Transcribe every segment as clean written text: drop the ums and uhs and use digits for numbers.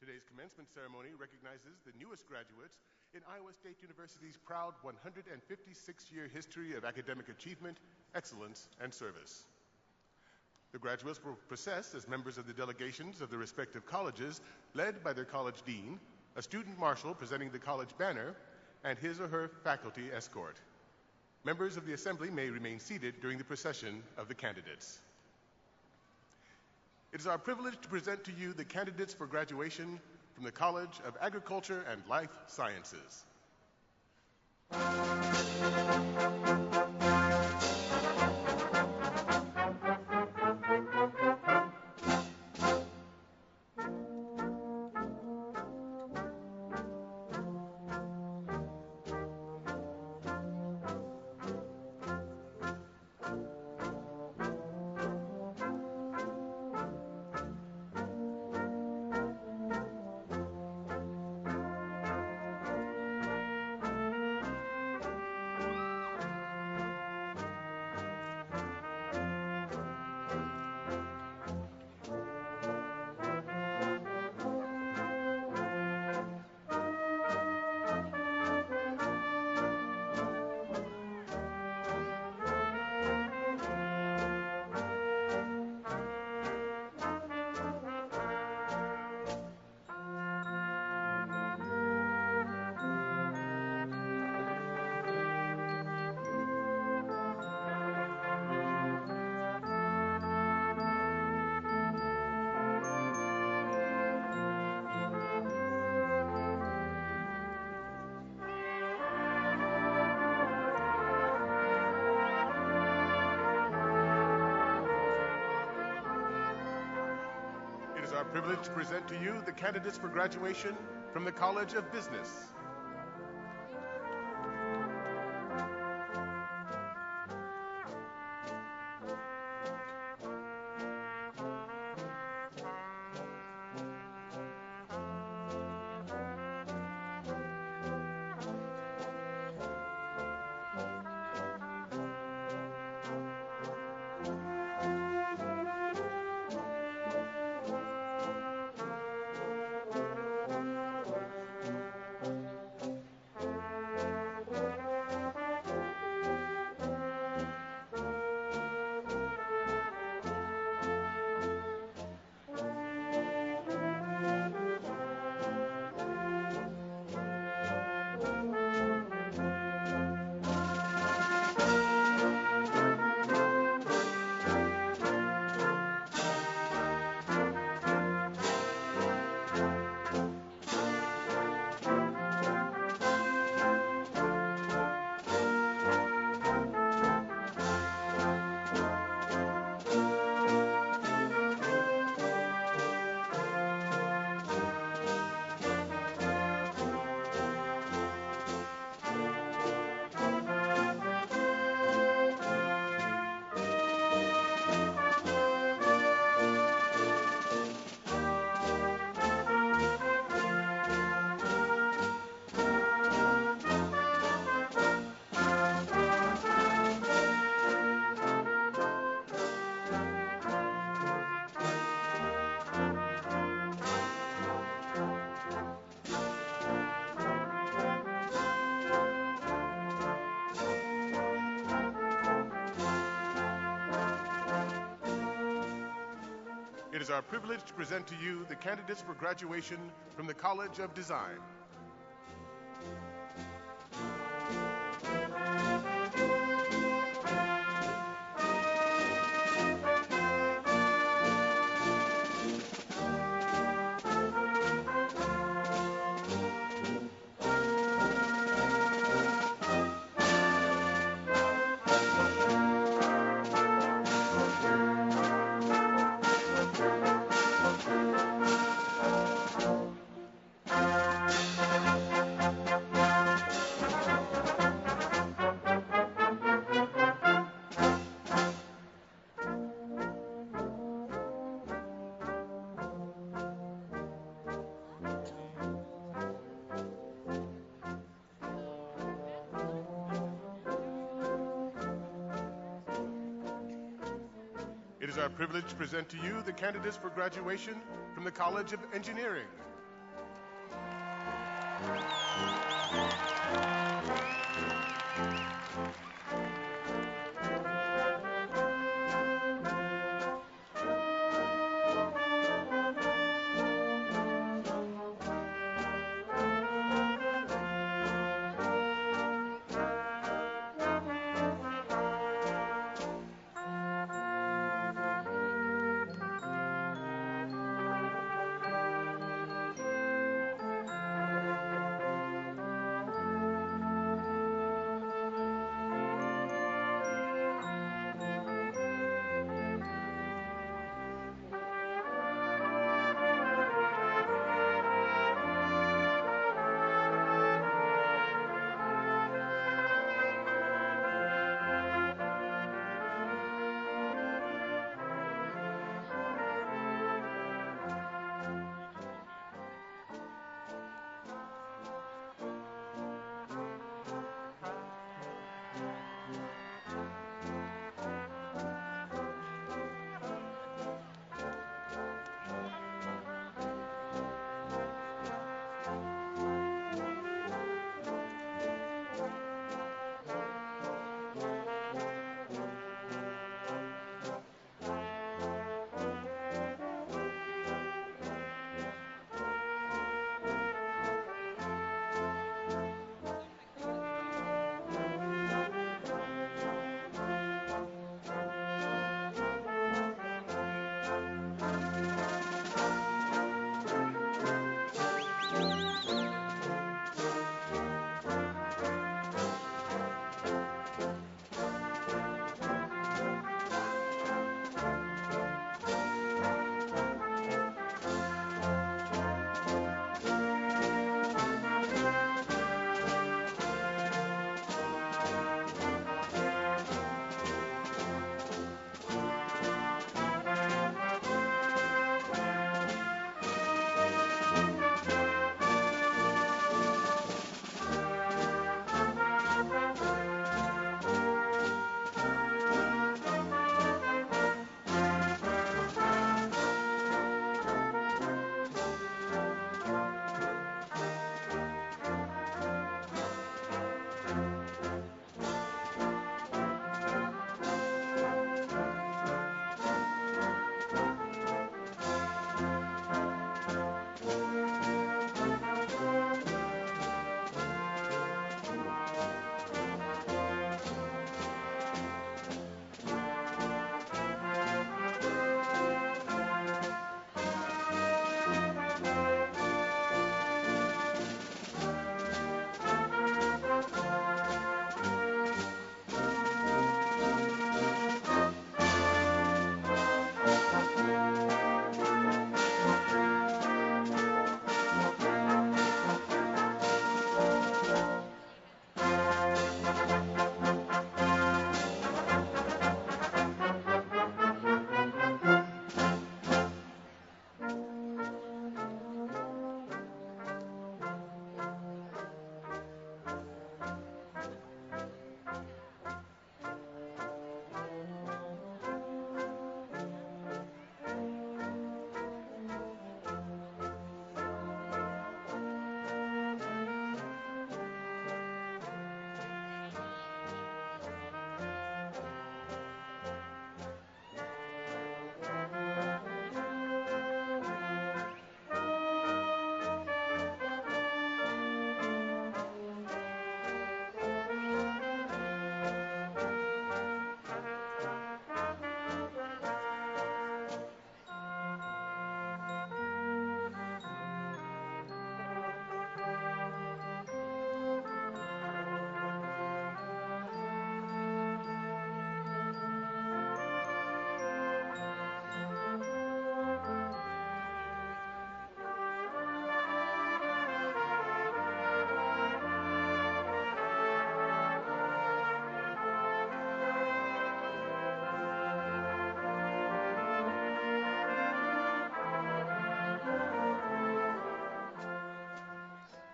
Today's commencement ceremony recognizes the newest graduates in Iowa State University's proud 156-year history of academic achievement, excellence, and service. The graduates will process as members of the delegations of the respective colleges, led by their college dean, a student marshal presenting the college banner, and his or her faculty escort. Members of the assembly may remain seated during the procession of the candidates. It is our privilege to present to you the candidates for graduation from the College of Agriculture and Life Sciences. Privilege to present to you the candidates for graduation from the College of Business. It is our privilege to present to you the candidates for graduation from the College of Design. It is our privilege to present to you the candidates for graduation from the College of Engineering.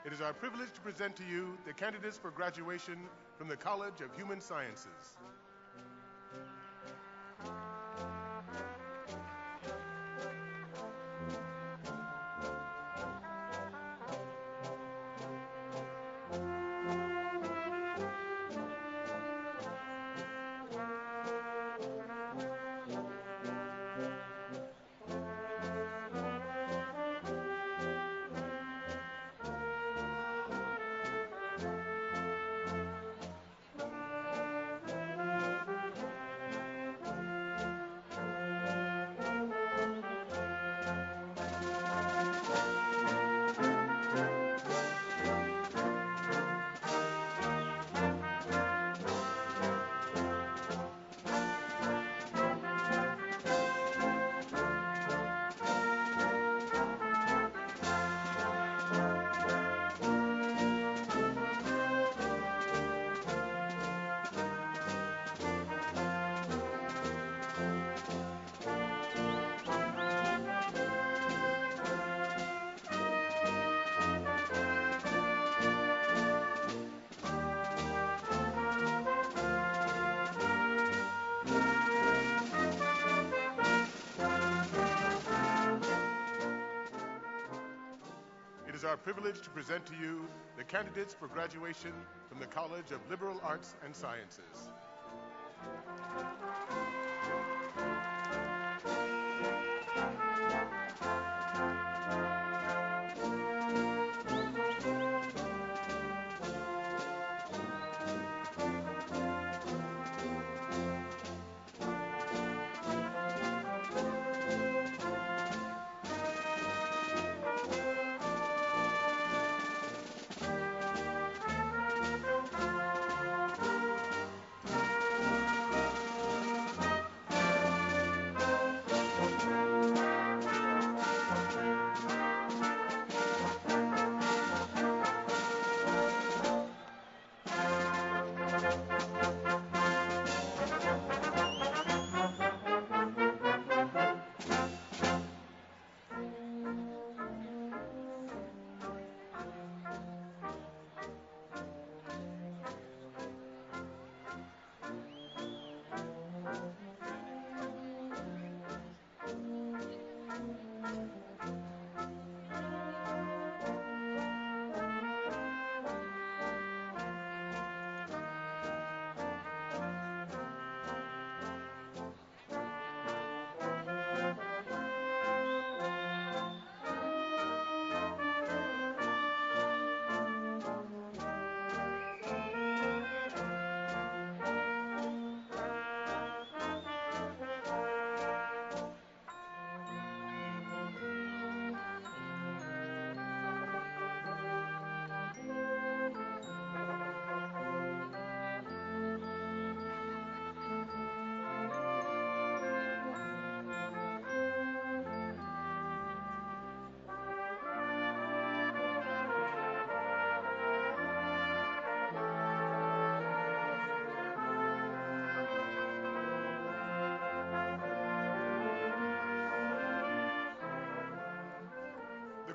It is our privilege to present to you the candidates for graduation from the College of Human Sciences. It is our privilege to present to you the candidates for graduation from the College of Liberal Arts and Sciences.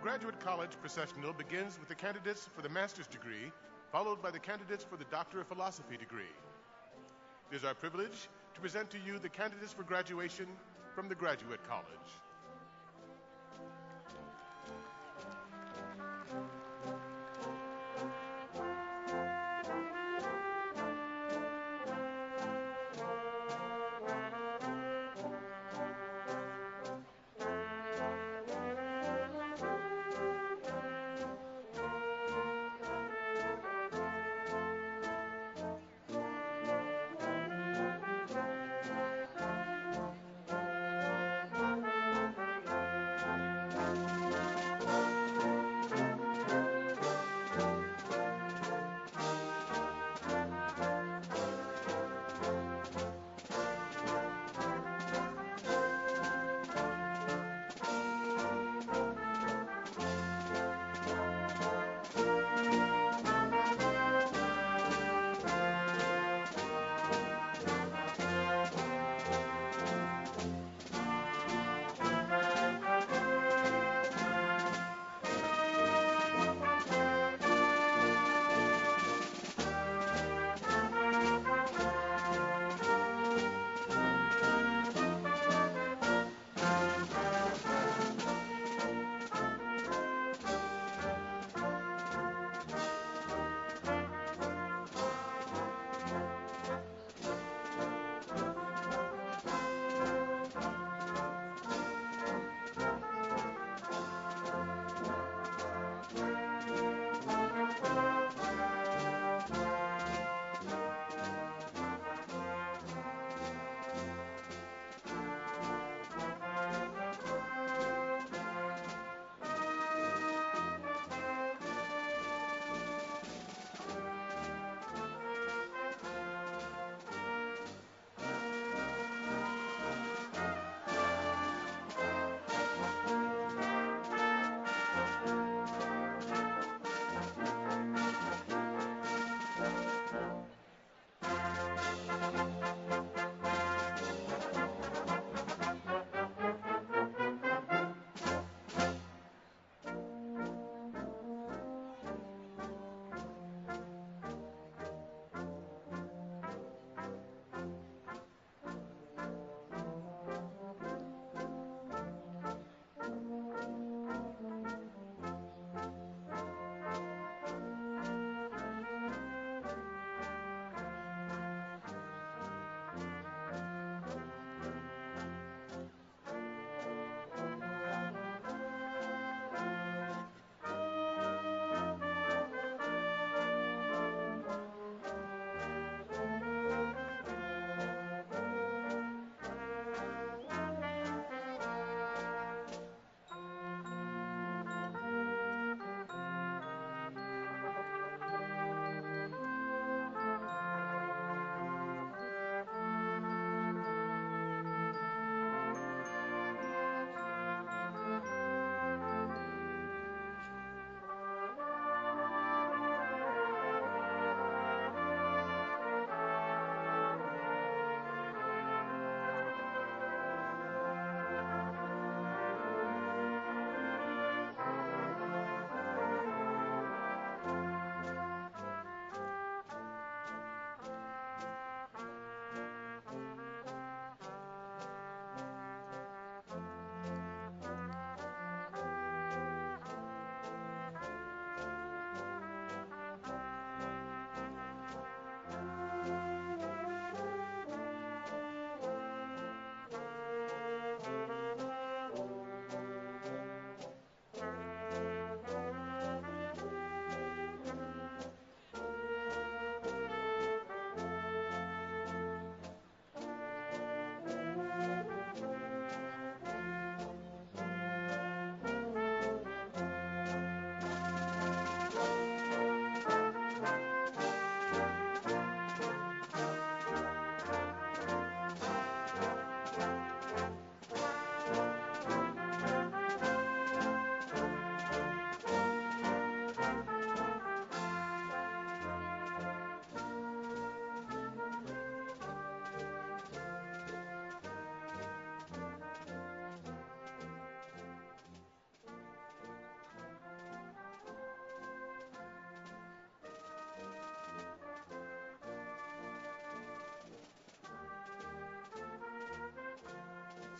The Graduate College Processional begins with the candidates for the master's degree, followed by the candidates for the Doctor of Philosophy degree. It is our privilege to present to you the candidates for graduation from the Graduate College.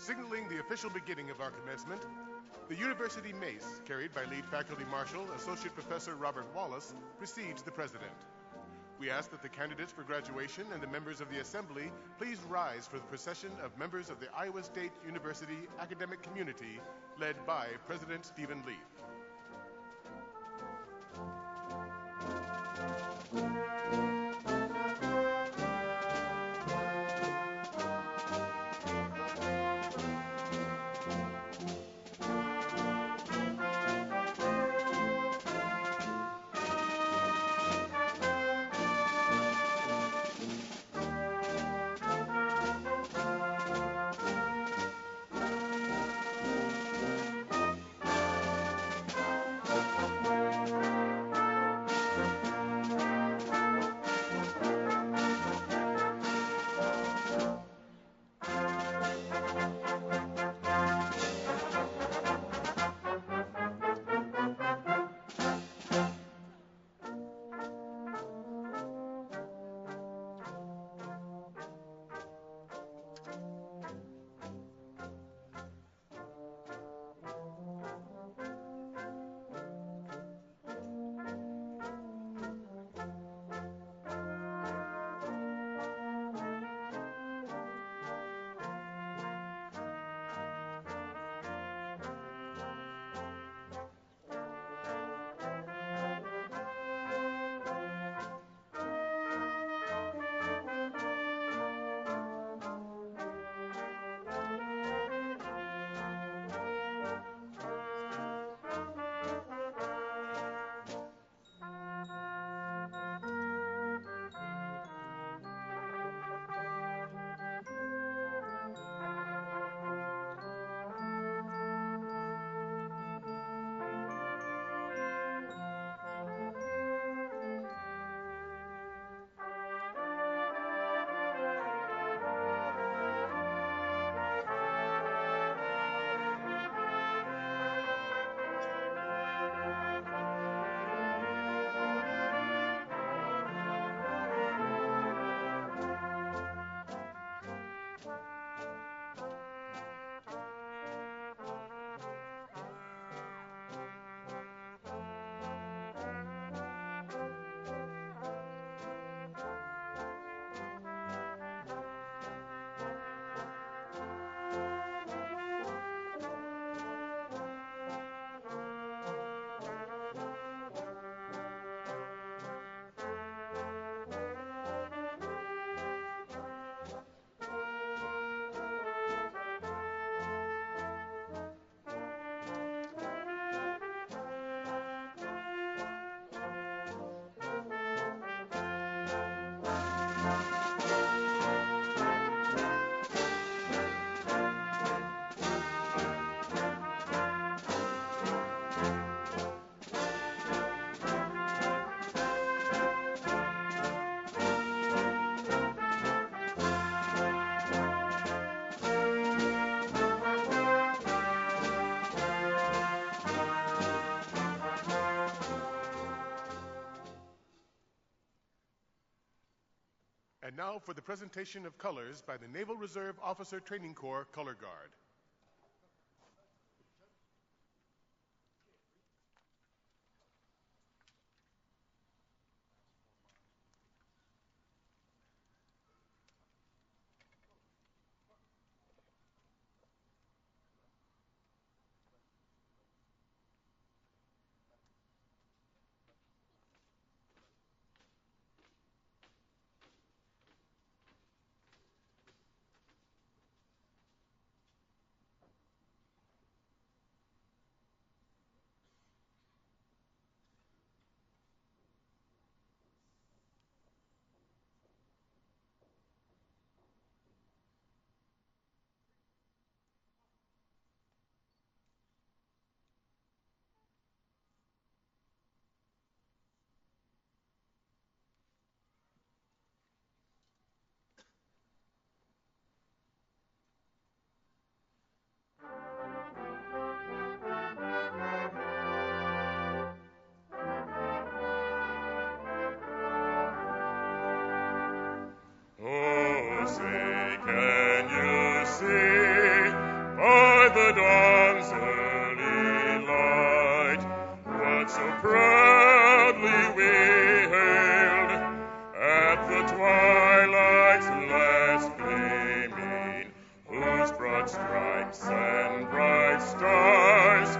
Signaling the official beginning of our commencement, the University Mace, carried by Lead Faculty Marshal, Associate Professor Robert Wallace, precedes the President. We ask that the candidates for graduation and the members of the Assembly please rise for the procession of members of the Iowa State University academic community, led by President Stephen Leaf. And now for the presentation of colors by the Naval Reserve Officer Training Corps Color Guard. so proudly we hailed at the twilight's last gleaming, whose broad stripes and bright stars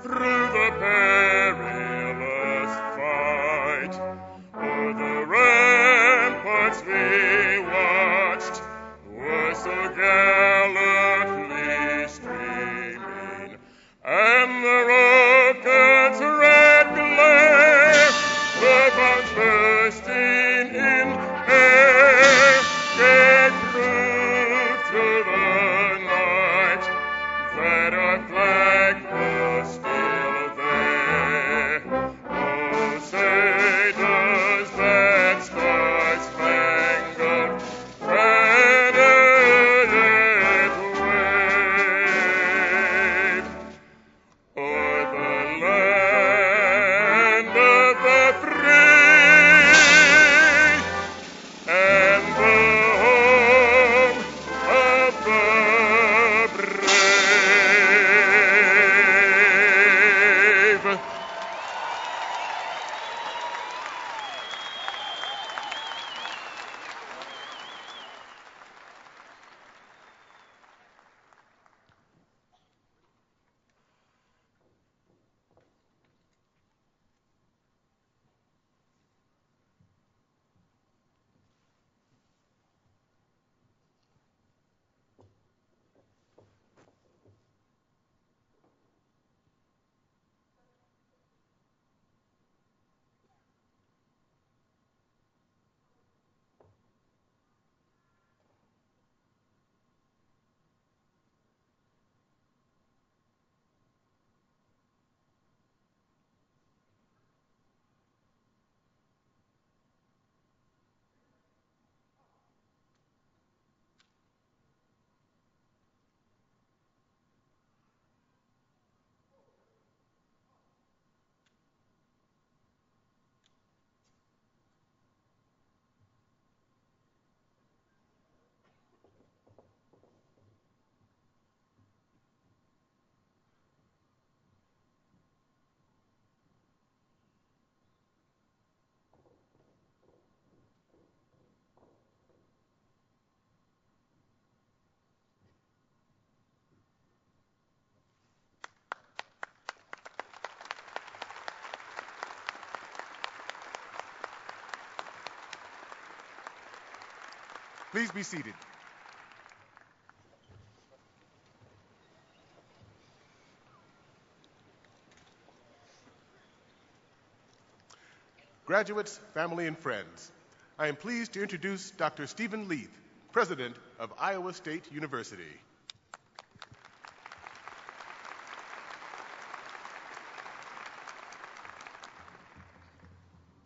through the perilous fight o'er the ramparts we watched were so gallantly streaming, and the rocket's red glare, the bombs bursting in air, gave proof through the night that our flag was still there. Oh, say does that star-spangled banner yet wave o'er the land of the free and the home of the brave? Please be seated. Graduates, family, and friends, I am pleased to introduce Dr. Stephen Leith, President of Iowa State University.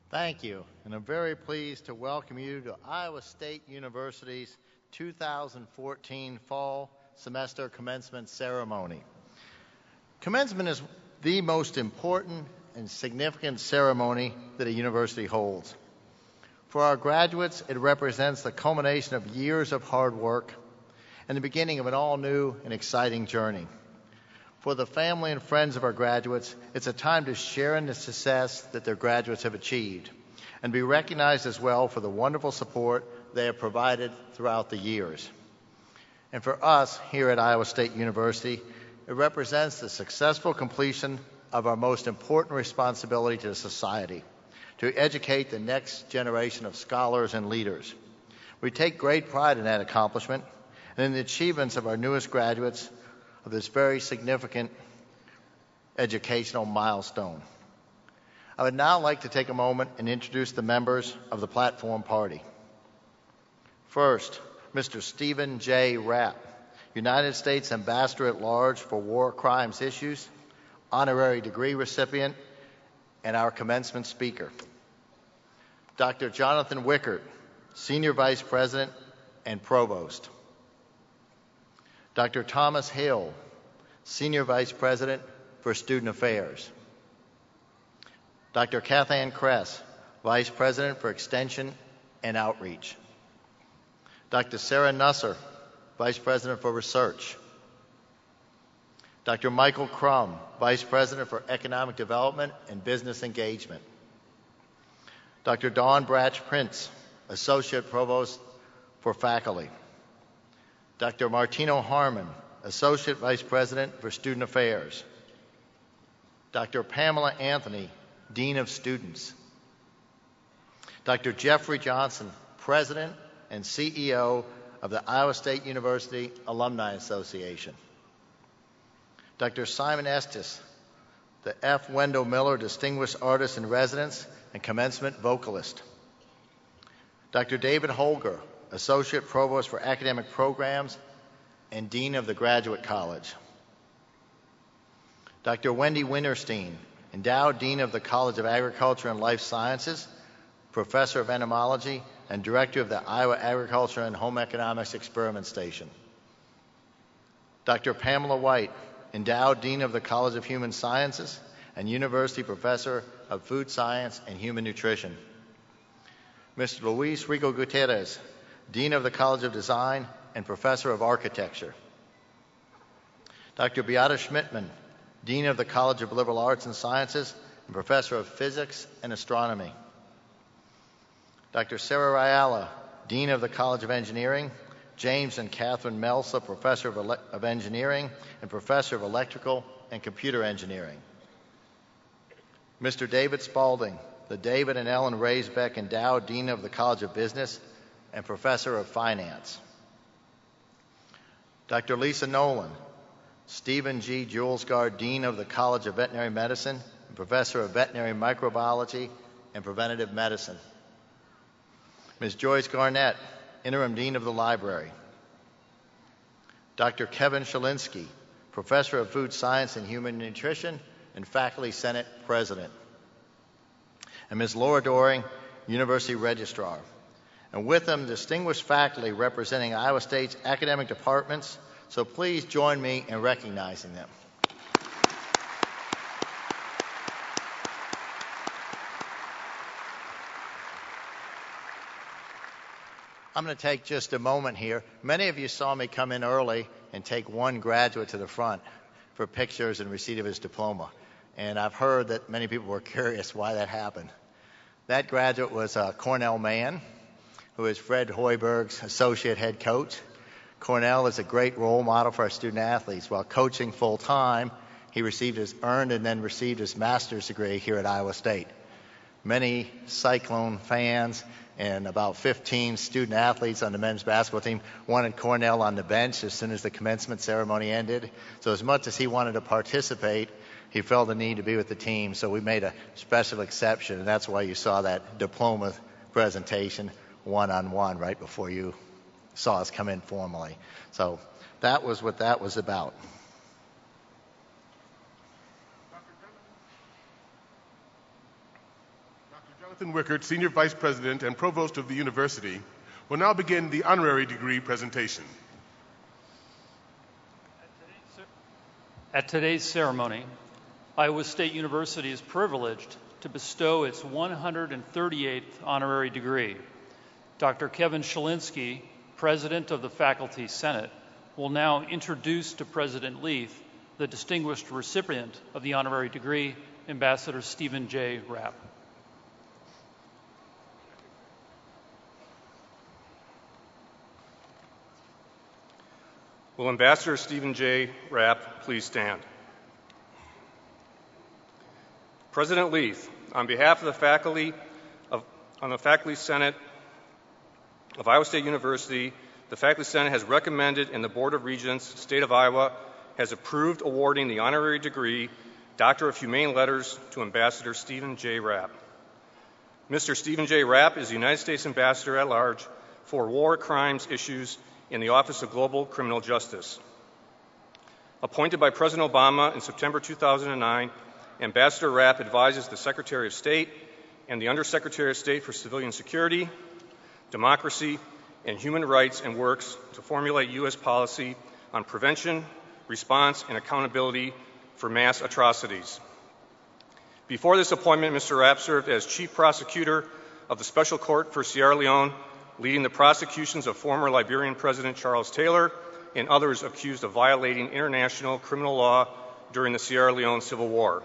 Thank you, and I'm very pleased to welcome you to Iowa State University's 2014 Fall Semester Commencement Ceremony. Commencement is the most important and significant ceremony that a university holds. For our graduates, it represents the culmination of years of hard work and the beginning of an all-new and exciting journey. For the family and friends of our graduates, it's a time to share in the success that their graduates have achieved and be recognized as well for the wonderful support they have provided throughout the years. And for us here at Iowa State University, it represents the successful completion of our most important responsibility to society, to educate the next generation of scholars and leaders. We take great pride in that accomplishment and in the achievements of our newest graduates of this very significant educational milestone. I would now like to take a moment and introduce the members of the platform party. First, Mr. Stephen J. Rapp, United States Ambassador at Large for War Crimes Issues, honorary degree recipient, and our commencement speaker. Dr. Jonathan Wickert, Senior Vice President and Provost. Dr. Thomas Hill, Senior Vice President for Student Affairs. Dr. Kathann Kress, Vice President for Extension and Outreach. Dr. Sarah Nusser, Vice President for Research. Dr. Michael Crum, Vice President for Economic Development and Business Engagement. Dr. Dawn Bratch Prince, Associate Provost for Faculty. Dr. Martino Harmon, Associate Vice President for Student Affairs. Dr. Pamela Anthony, Dean of Students. Dr. Jeffrey Johnson, President and CEO of the Iowa State University Alumni Association. Dr. Simon Estes, the F. Wendell Miller Distinguished Artist in Residence and Commencement Vocalist. Dr. David Holger, Associate Provost for Academic Programs and Dean of the Graduate College. Dr. Wendy Winterstein, Endowed Dean of the College of Agriculture and Life Sciences, Professor of Entomology, and Director of the Iowa Agriculture and Home Economics Experiment Station. Dr. Pamela White, Endowed Dean of the College of Human Sciences and University Professor of Food Science and Human Nutrition. Mr. Luis Rigo Gutierrez, Dean of the College of Design and Professor of Architecture. Dr. Beata Schmidtman, Dean of the College of Liberal Arts and Sciences and Professor of Physics and Astronomy. Dr. Sarah Riala, Dean of the College of Engineering, James and Catherine Melsa, Professor of Engineering and Professor of Electrical and Computer Engineering. Mr. David Spalding, the David and Ellen Raisbeck Endowed Dean of the College of Business and Professor of Finance. Dr. Lisa Nolan, Stephen G. Julesgaard Dean of the College of Veterinary Medicine and Professor of Veterinary Microbiology and Preventative Medicine. Ms. Joyce Garnett, Interim Dean of the Library. Dr. Kevin Shalinsky, Professor of Food Science and Human Nutrition and Faculty Senate President. And Ms. Laura Doring, University Registrar. And with them, distinguished faculty representing Iowa State's academic departments, so please join me in recognizing them. I'm going to take just a moment here. Many of you saw me come in early and take one graduate to the front for pictures and receipt of his diploma. And I've heard that many people were curious why that happened. That graduate was Cornell Mann, who is Fred Hoiberg's associate head coach. Cornell is a great role model for our student athletes. While coaching full-time, he earned and then received his master's degree here at Iowa State. Many Cyclone fans and about 15 student athletes on the men's basketball team wanted Cornell on the bench as soon as the commencement ceremony ended. So as much as he wanted to participate, he felt the need to be with the team. So we made a special exception, and that's why you saw that diploma presentation one-on-one right before you saw us come in formally. So that was what that was about. Jonathan Wickert, Senior Vice President and Provost of the University, will now begin the honorary degree presentation. At today's ceremony, Iowa State University is privileged to bestow its 138th honorary degree. Dr. Kevin Shalinsky, President of the Faculty Senate, will now introduce to President Leith the distinguished recipient of the honorary degree, Ambassador Stephen J. Rapp. Will Ambassador Stephen J. Rapp please stand? President Leith, on behalf of the faculty Senate of Iowa State University, the Faculty Senate has recommended and the Board of Regents, State of Iowa, has approved awarding the honorary degree, Doctor of Humane Letters, to Ambassador Stephen J. Rapp. Mr. Stephen J. Rapp is the United States Ambassador at Large for War Crimes Issues in the Office of Global Criminal Justice. Appointed by President Obama in September 2009, Ambassador Rapp advises the Secretary of State and the Undersecretary of State for Civilian Security, Democracy, and Human Rights and works to formulate U.S. policy on prevention, response, and accountability for mass atrocities. Before this appointment, Mr. Rapp served as Chief Prosecutor of the Special Court for Sierra Leone, leading the prosecutions of former Liberian President Charles Taylor and others accused of violating international criminal law during the Sierra Leone Civil War.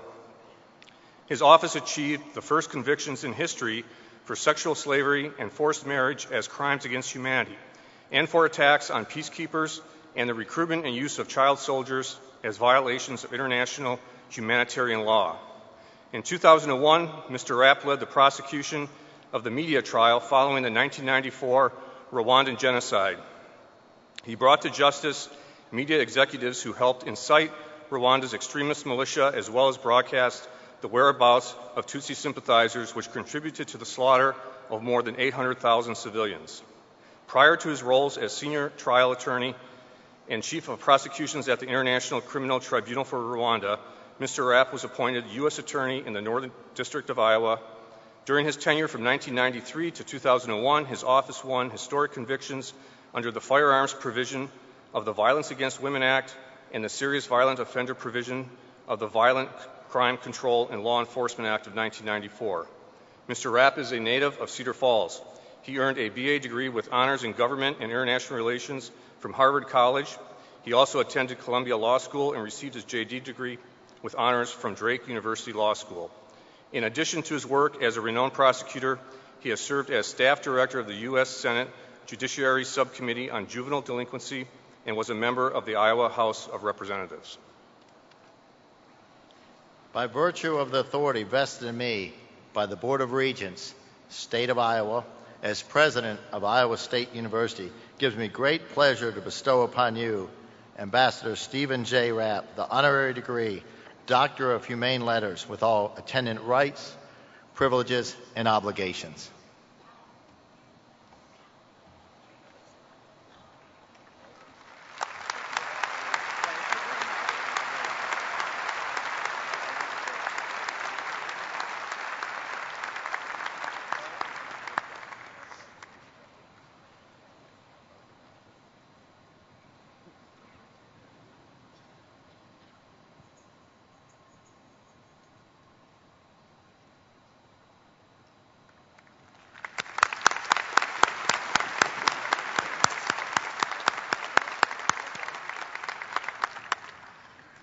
His office achieved the first convictions in history for sexual slavery and forced marriage as crimes against humanity, and for attacks on peacekeepers and the recruitment and use of child soldiers as violations of international humanitarian law. In 2001, Mr. Rapp led the prosecution of the media trial following the 1994 Rwandan genocide. He brought to justice media executives who helped incite Rwanda's extremist militia, as well as broadcast the whereabouts of Tutsi sympathizers, which contributed to the slaughter of more than 800,000 civilians. Prior to his roles as senior trial attorney and chief of prosecutions at the International Criminal Tribunal for Rwanda, Mr. Rapp was appointed U.S. Attorney in the Northern District of Iowa. During his tenure from 1993 to 2001, his office won historic convictions under the firearms provision of the Violence Against Women Act and the Serious Violent Offender provision of the Violent Crime Control and Law Enforcement Act of 1994. Mr. Rapp is a native of Cedar Falls. He earned a BA degree with honors in government and international relations from Harvard College. He also attended Columbia Law School and received his JD degree with honors from Drake University Law School. In addition to his work as a renowned prosecutor, he has served as staff director of the U.S. Senate Judiciary Subcommittee on Juvenile Delinquency and was a member of the Iowa House of Representatives. By virtue of the authority vested in me by the Board of Regents, State of Iowa, as president of Iowa State University, it gives me great pleasure to bestow upon you, Ambassador Stephen J. Rapp, the honorary degree, Doctor of Humane Letters, with all attendant rights, privileges, and obligations.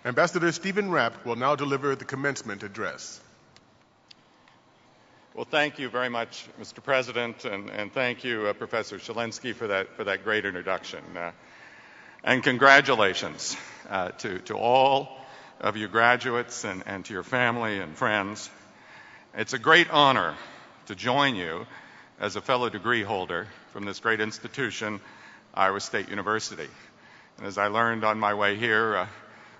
Ambassador Stephen Rapp will now deliver the commencement address. Well, thank you very much, Mr. President, and thank you, Professor Shalinsky, for that great introduction. And congratulations to all of you graduates and to your family and friends. It's a great honor to join you as a fellow degree holder from this great institution, Iowa State University. And as I learned on my way here,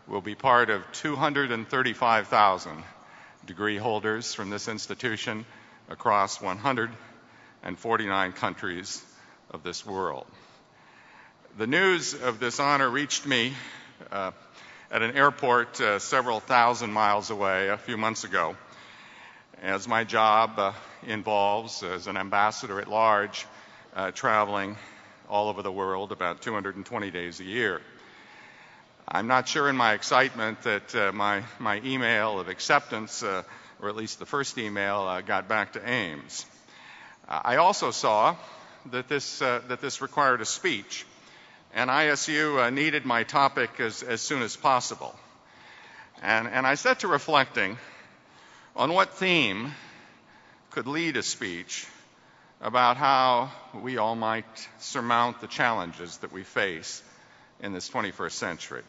we'll be part of 235,000 degree holders from this institution across 149 countries of this world. The news of this honor reached me at an airport several thousand miles away a few months ago, as my job involves, as an ambassador at large, traveling all over the world about 220 days a year. I'm not sure in my excitement that my email of acceptance, or at least the first email, got back to Ames. I also saw that this required a speech, and ISU needed my topic as soon as possible. And I set to reflecting on what theme could lead a speech about how we all might surmount the challenges that we face in this 21st century.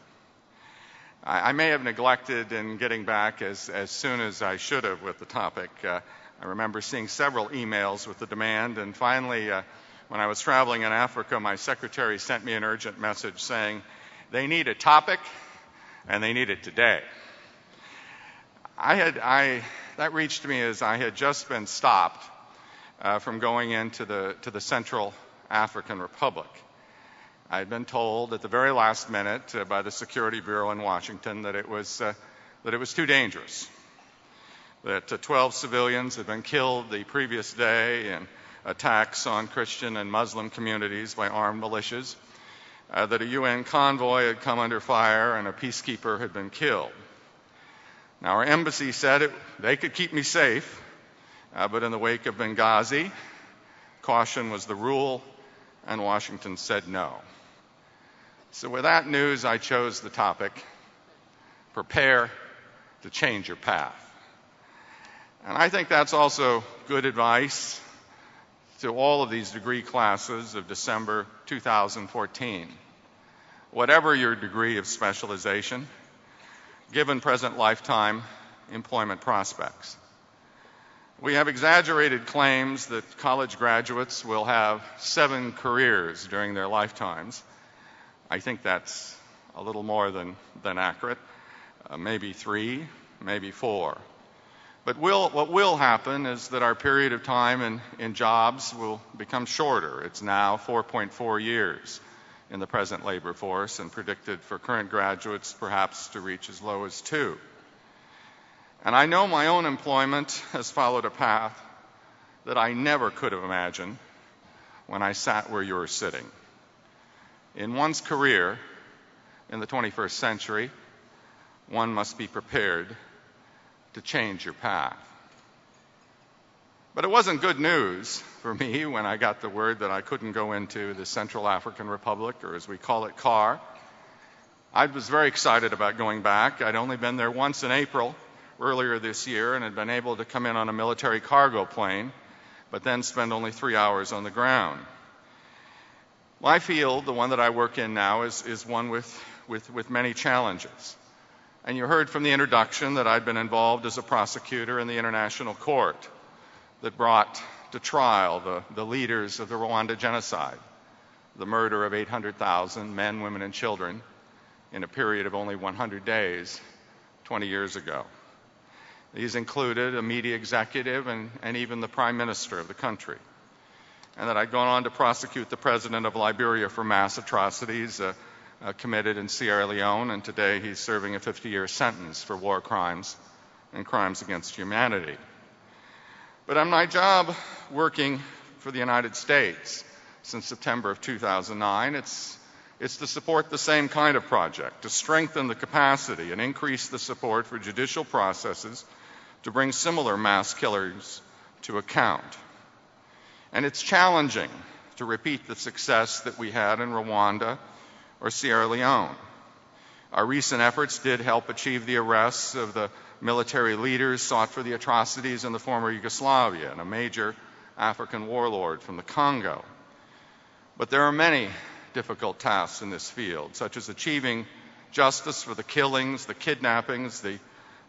I may have neglected in getting back as soon as I should have with the topic. I remember seeing several emails with the demand, and finally, when I was traveling in Africa, my secretary sent me an urgent message saying they need a topic and they need it today. That reached me as I had just been stopped from going into the Central African Republic. I had been told at the very last minute by the Security Bureau in Washington that it was too dangerous, that 12 civilians had been killed the previous day in attacks on Christian and Muslim communities by armed militias, that a UN convoy had come under fire and a peacekeeper had been killed. Now, our embassy said they could keep me safe, but in the wake of Benghazi, caution was the rule, and Washington said no. So with that news, I chose the topic, prepare to change your path. And I think that's also good advice to all of these degree classes of December 2014. Whatever your degree of specialization, given present lifetime employment prospects. We have exaggerated claims that college graduates will have 7 careers during their lifetimes. I think that's a little more than accurate. Maybe 3, maybe 4. But what will happen is that our period of time in jobs will become shorter. It's now 4.4 years in the present labor force and predicted for current graduates perhaps to reach as low as 2. And I know my own employment has followed a path that I never could have imagined when I sat where you're sitting. In one's career in the 21st century, one must be prepared to change your path. But it wasn't good news for me when I got the word that I couldn't go into the Central African Republic, or as we call it, CAR. I was very excited about going back. I'd only been there once in April earlier this year and had been able to come in on a military cargo plane, but then spend only 3 hours on the ground. My field, the one that I work in now, is one with many challenges. And you heard from the introduction that I'd been involved as a prosecutor in the International Court that brought to trial the leaders of the Rwanda genocide, the murder of 800,000 men, women, and children in a period of only 100 days 20 years ago. These included a media executive and even the prime minister of the country. And that I'd gone on to prosecute the president of Liberia for mass atrocities committed in Sierra Leone, and today he's serving a 50-year sentence for war crimes and crimes against humanity. But on my job working for the United States since September of 2009, it's to support the same kind of project, to strengthen the capacity and increase the support for judicial processes to bring similar mass killers to account. And it's challenging to repeat the success that we had in Rwanda or Sierra Leone. Our recent efforts did help achieve the arrests of the military leaders sought for the atrocities in the former Yugoslavia and a major African warlord from the Congo. But there are many difficult tasks in this field, such as achieving justice for the killings, the kidnappings, the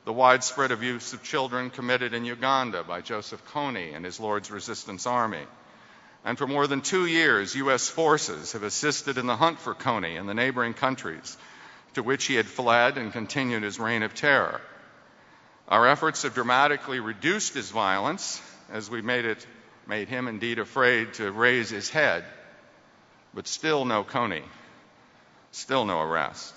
widespread abuse of children committed in Uganda by Joseph Kony and his Lord's Resistance Army. And for more than 2 years, U.S. forces have assisted in the hunt for Kony in the neighboring countries to which he had fled and continued his reign of terror. Our efforts have dramatically reduced his violence as we made him indeed afraid to raise his head, but still no Kony, still no arrest.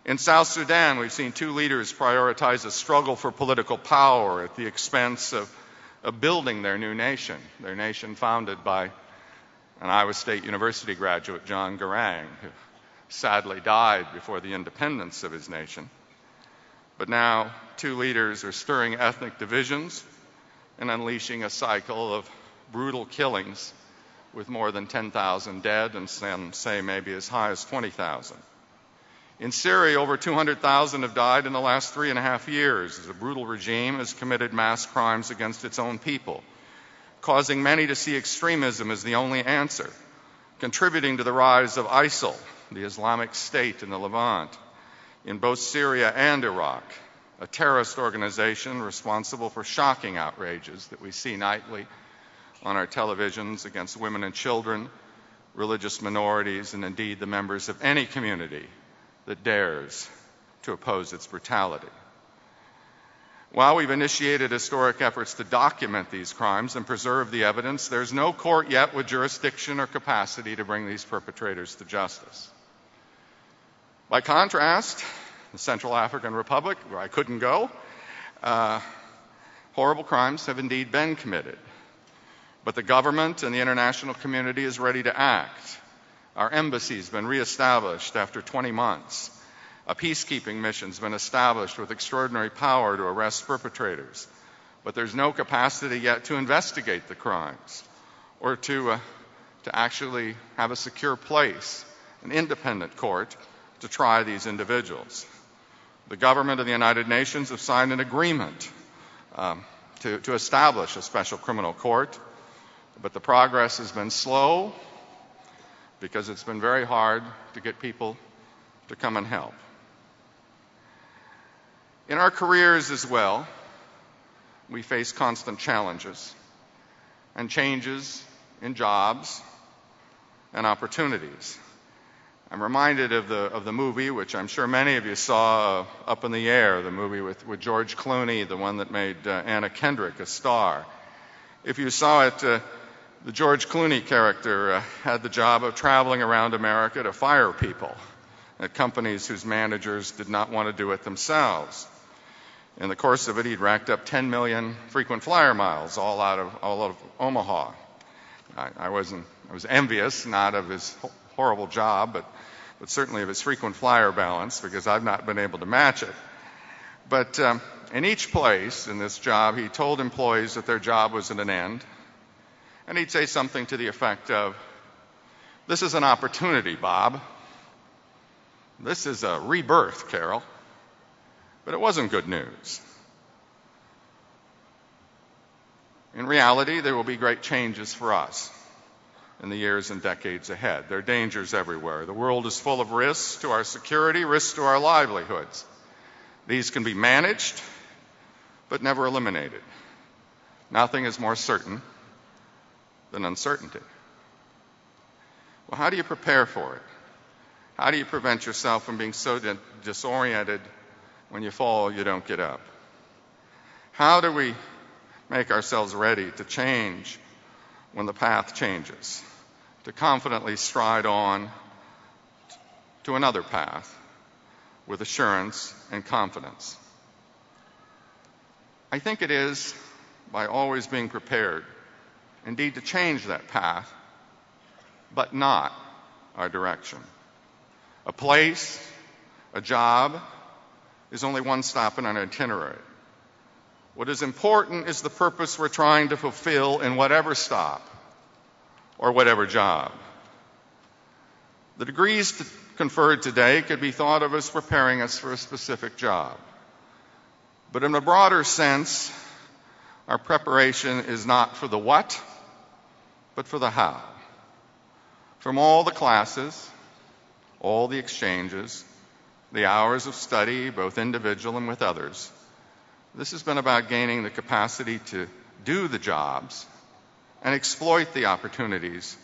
In South Sudan, we've seen 2 leaders prioritize a struggle for political power at the expense of building their nation founded by an Iowa State University graduate, John Garang, who sadly died before the independence of his nation. But now 2 leaders are stirring ethnic divisions and unleashing a cycle of brutal killings with more than 10,000 dead and some say maybe as high as 20,000. In Syria, over 200,000 have died in the last 3.5 years as a brutal regime has committed mass crimes against its own people, causing many to see extremism as the only answer, contributing to the rise of ISIL, the Islamic State in the Levant, in both Syria and Iraq, a terrorist organization responsible for shocking outrages that we see nightly on our televisions against women and children, religious minorities, and indeed the members of any community that dares to oppose its brutality. While we've initiated historic efforts to document these crimes and preserve the evidence, there's no court yet with jurisdiction or capacity to bring these perpetrators to justice. By contrast, the Central African Republic, where I couldn't go, horrible crimes have indeed been committed. But the government and the international community is ready to act. Our embassy has been reestablished after 20 months. A peacekeeping mission has been established with extraordinary power to arrest perpetrators. But there's no capacity yet to investigate the crimes or to actually have a secure place an independent court to try these individuals. The government of the United Nations have signed an agreement to establish a special criminal court, but the progress has been slow because it's been very hard to get people to come and help. In our careers as well, we face constant challenges and changes in jobs and opportunities. I'm reminded of the movie, which I'm sure many of you saw, Up in the Air, the movie with George Clooney, the one that made Anna Kendrick a star. If you saw it, the George Clooney character had the job of traveling around America to fire people at companies whose managers did not want to do it themselves. In the course of it, he'd racked up 10 million frequent flyer miles, all out of Omaha. I was envious, not of his horrible job, but certainly of his frequent flyer balance, because I've not been able to match it. But in each place in this job, he told employees that their job was at an end, and he'd say something to the effect of, "This is an opportunity, Bob. This is a rebirth, Carol." But it wasn't good news. In reality, there will be great changes for us in the years and decades ahead. There are dangers everywhere. The world is full of risks to our security, risks to our livelihoods. These can be managed, but never eliminated. Nothing is more certain than uncertainty. Well, how do you prepare for it? How do you prevent yourself from being so disoriented when you fall, you don't get up? How do we make ourselves ready to change when the path changes, to confidently stride on to another path with assurance and confidence? I think it is by always being prepared, indeed, to change that path, but not our direction. A place, a job, is only one stop in an itinerary. What is important is the purpose we're trying to fulfill in whatever stop or whatever job. The degrees conferred today could be thought of as preparing us for a specific job. But in a broader sense, our preparation is not for the what, but for the how. From all the classes, all the exchanges, the hours of study, both individual and with others, this has been about gaining the capacity to do the jobs and exploit the opportunities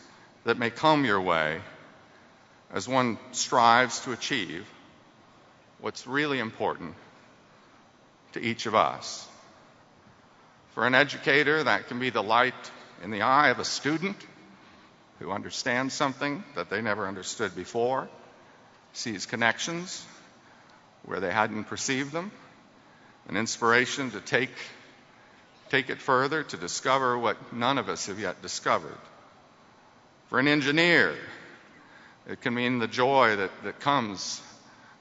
that may come your way as one strives to achieve what's really important to each of us. For an educator, that can be the light in the eye of a student who understands something that they never understood before, sees connections where they hadn't perceived them, an inspiration to take it further, to discover what none of us have yet discovered. For an engineer, it can mean the joy that comes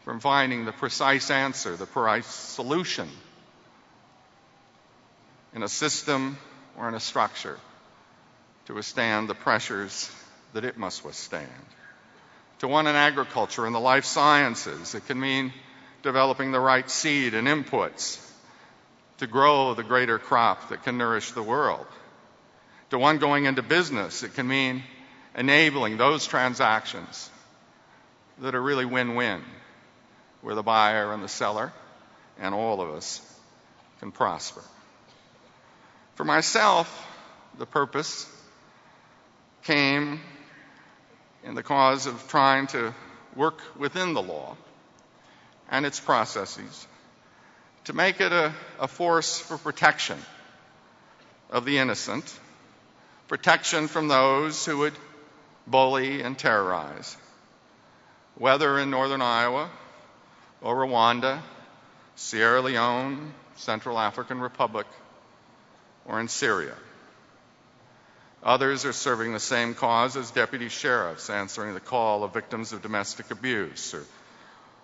from finding the precise answer, the precise solution in a system or in a structure to withstand the pressures that it must withstand. To one in agriculture and the life sciences, it can mean developing the right seed and inputs to grow the greater crop that can nourish the world. To one going into business, it can mean enabling those transactions that are really win-win, where the buyer and the seller and all of us can prosper. For myself, the purpose came in the cause of trying to work within the law and its processes to make it a force for protection of the innocent, protection from those who would bully and terrorize, whether in northern Iowa or Rwanda, Sierra Leone, Central African Republic, or in Syria. Others are serving the same cause as deputy sheriffs answering the call of victims of domestic abuse,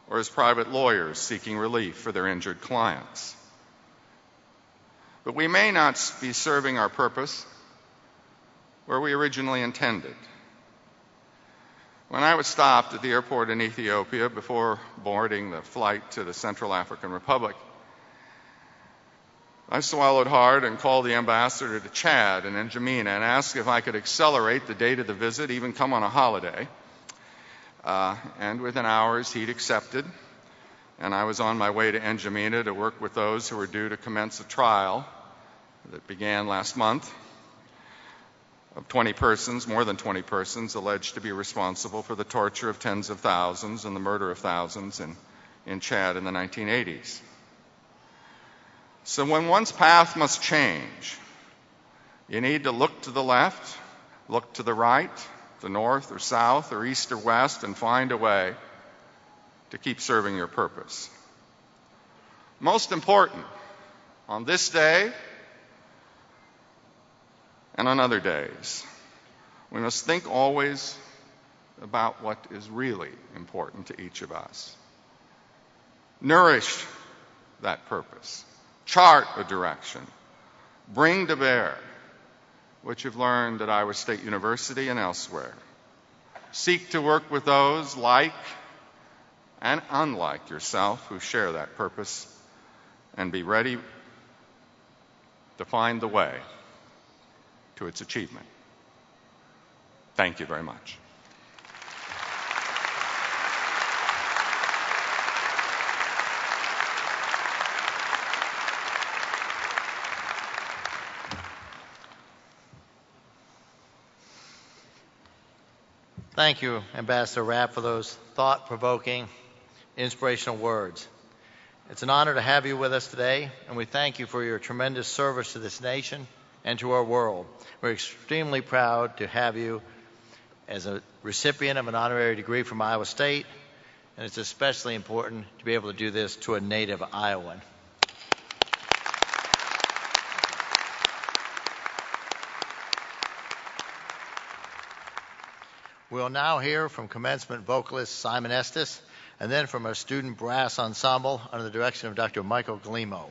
or as private lawyers seeking relief for their injured clients. But we may not be serving our purpose where we originally intended. When I was stopped at the airport in Ethiopia before boarding the flight to the Central African Republic, I swallowed hard and called the ambassador to Chad in N'Djamena and asked if I could accelerate the date of the visit, even come on a holiday. And within hours, he'd accepted, and I was on my way to N'Djamena to work with those who were due to commence a trial that began last month of 20 persons, more than 20 persons, alleged to be responsible for the torture of tens of thousands and the murder of thousands in Chad in the 1980s. So when one's path must change, you need to look to the left, look to the right, the north or south or east or west, and find a way to keep serving your purpose. Most important, on this day and on other days, we must think always about what is really important to each of us. Nourish that purpose. Chart a direction. Bring to bear what you've learned at Iowa State University and elsewhere. Seek to work with those like and unlike yourself who share that purpose, and be ready to find the way to its achievement. Thank you very much. Thank you, Ambassador Rapp, for those thought-provoking, inspirational words. It's an honor to have you with us today, and we thank you for your tremendous service to this nation and to our world. We're extremely proud to have you as a recipient of an honorary degree from Iowa State, and it's especially important to be able to do this to a native Iowan. We'll now hear from commencement vocalist Simon Estes, and then from our student brass ensemble under the direction of Dr. Michael Glimo.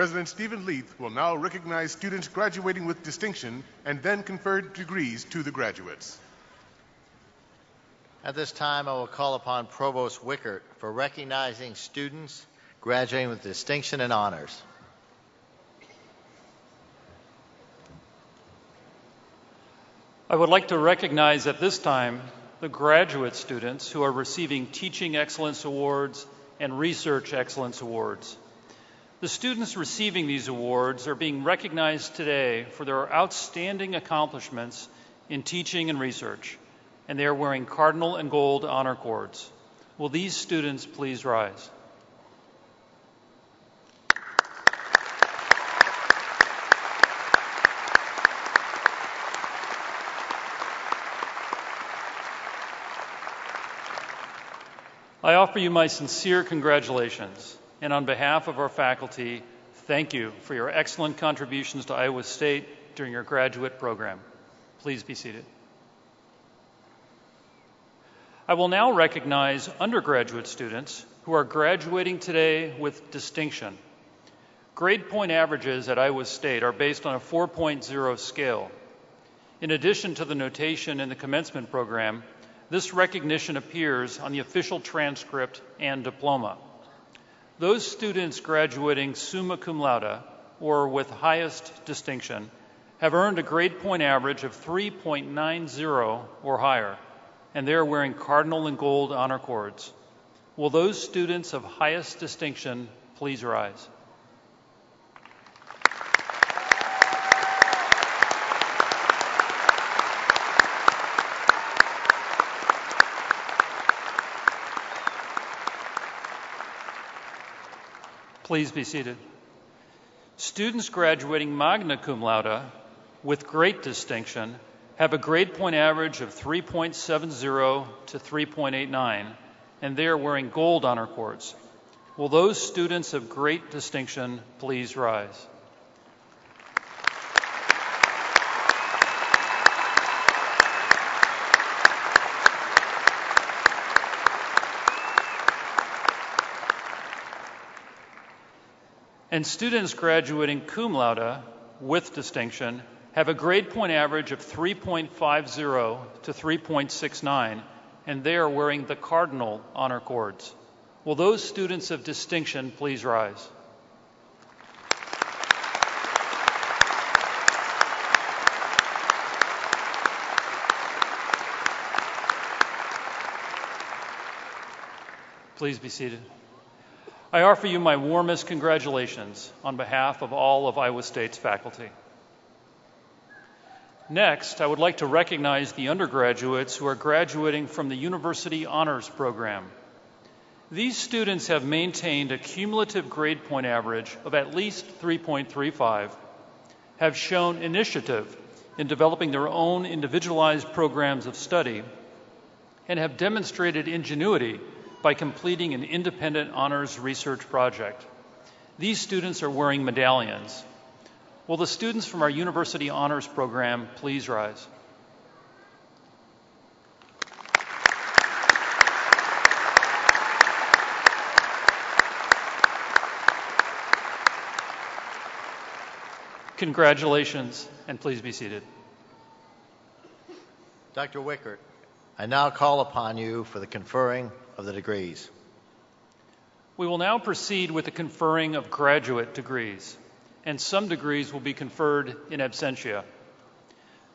President Stephen Leith will now recognize students graduating with distinction and then confer degrees to the graduates. At this time, I will call upon Provost Wickert for recognizing students graduating with distinction and honors. I would like to recognize at this time the graduate students who are receiving Teaching Excellence Awards and Research Excellence Awards. The students receiving these awards are being recognized today for their outstanding accomplishments in teaching and research, and they are wearing cardinal and gold honor cords. Will these students please rise? I offer you my sincere congratulations, and on behalf of our faculty, thank you for your excellent contributions to Iowa State during your graduate program. Please be seated. I will now recognize undergraduate students who are graduating today with distinction. Grade point averages at Iowa State are based on a 4.0 scale. In addition to the notation in the commencement program, this recognition appears on the official transcript and diploma. Those students graduating summa cum laude, or with highest distinction, have earned a grade point average of 3.90 or higher, and they are wearing cardinal and gold honor cords. Will those students of highest distinction please rise? Please be seated. Students graduating magna cum laude with great distinction have a grade point average of 3.70 to 3.89, and they are wearing gold honor cords. Will those students of great distinction please rise? And students graduating cum laude with distinction have a grade point average of 3.50 to 3.69, and they are wearing the cardinal honor cords. Will those students of distinction please rise? Please be seated. I offer you my warmest congratulations on behalf of all of Iowa State's faculty. Next, I would like to recognize the undergraduates who are graduating from the University Honors Program. These students have maintained a cumulative grade point average of at least 3.35, have shown initiative in developing their own individualized programs of study, and have demonstrated ingenuity by completing an independent honors research project. These students are wearing medallions. Will the students from our University Honors Program please rise? Congratulations, and please be seated. Dr. Wickert, I now call upon you for the conferring of the degrees. We will now proceed with the conferring of graduate degrees, and some degrees will be conferred in absentia.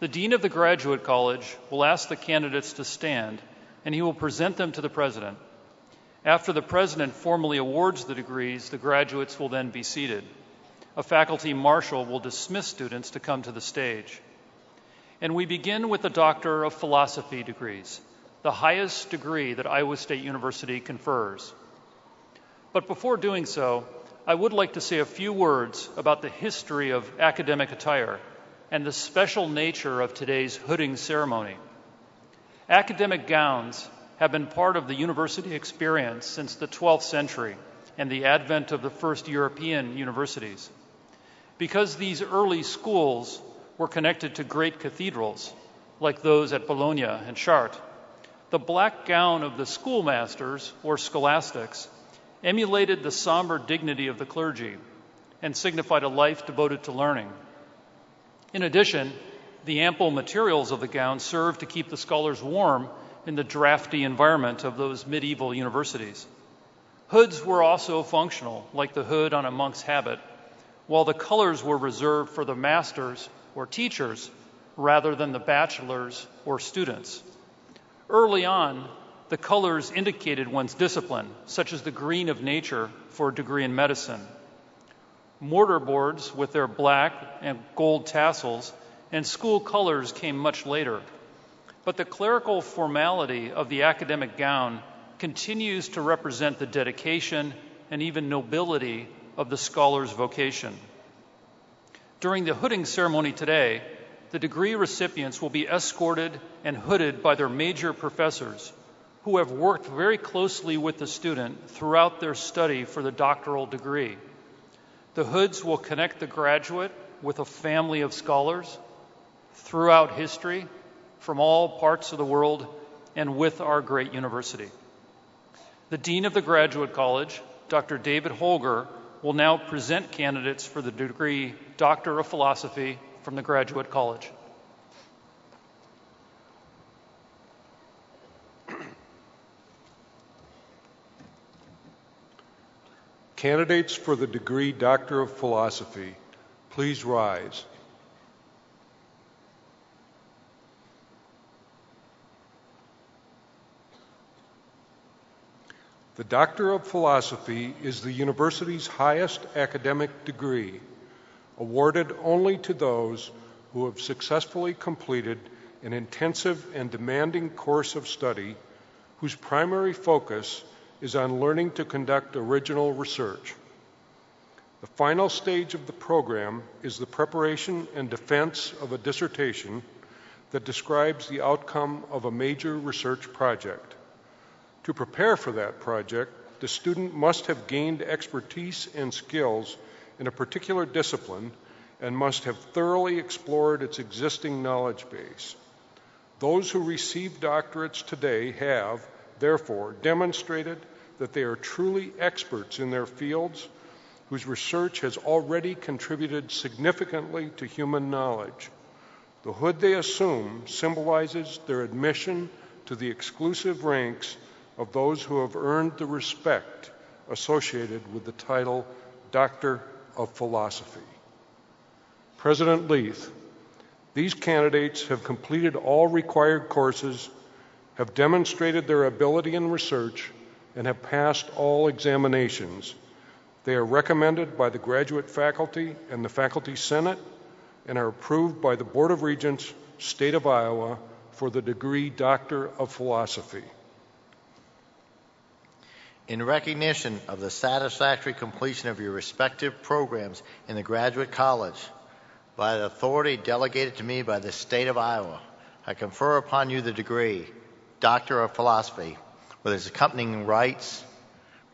The Dean of the Graduate College will ask the candidates to stand, and he will present them to the President. After the President formally awards the degrees, the graduates will then be seated. A faculty marshal will dismiss students to come to the stage. And we begin with the Doctor of Philosophy degrees, the highest degree that Iowa State University confers. But before doing so, I would like to say a few words about the history of academic attire and the special nature of today's hooding ceremony. Academic gowns have been part of the university experience since the 12th century and the advent of the first European universities. Because these early schools were connected to great cathedrals, like those at Bologna and Chartres, the black gown of the schoolmasters, or scholastics, emulated the somber dignity of the clergy, and signified a life devoted to learning. In addition, the ample materials of the gown served to keep the scholars warm in the drafty environment of those medieval universities. Hoods were also functional, like the hood on a monk's habit, while the colors were reserved for the masters or teachers rather than the bachelors or students. Early on, the colors indicated one's discipline, such as the green of nature for a degree in medicine. Mortar boards with their black and gold tassels and school colors came much later. But the clerical formality of the academic gown continues to represent the dedication and even nobility of the scholar's vocation. During the hooding ceremony today, the degree recipients will be escorted and hooded by their major professors, who have worked very closely with the student throughout their study for the doctoral degree. The hoods will connect the graduate with a family of scholars throughout history, from all parts of the world, and with our great university. The Dean of the Graduate College, Dr. David Holger, will now present candidates for the degree Doctor of Philosophy from the Graduate College. Candidates for the degree Doctor of Philosophy, please rise. The Doctor of Philosophy is the university's highest academic degree, awarded only to those who have successfully completed an intensive and demanding course of study whose primary focus is on learning to conduct original research. The final stage of the program is the preparation and defense of a dissertation that describes the outcome of a major research project. To prepare for that project, the student must have gained expertise and skills in a particular discipline and must have thoroughly explored its existing knowledge base. Those who receive doctorates today have, therefore, demonstrated that they are truly experts in their fields, whose research has already contributed significantly to human knowledge. The hood they assume symbolizes their admission to the exclusive ranks of those who have earned the respect associated with the title Doctor of Philosophy. President Leith, these candidates have completed all required courses, have demonstrated their ability in research, and have passed all examinations. They are recommended by the graduate faculty and the faculty senate and are approved by the Board of Regents, State of Iowa, for the degree Doctor of Philosophy. In recognition of the satisfactory completion of your respective programs in the Graduate College, by the authority delegated to me by the State of Iowa, I confer upon you the degree Doctor of Philosophy, with its accompanying rights,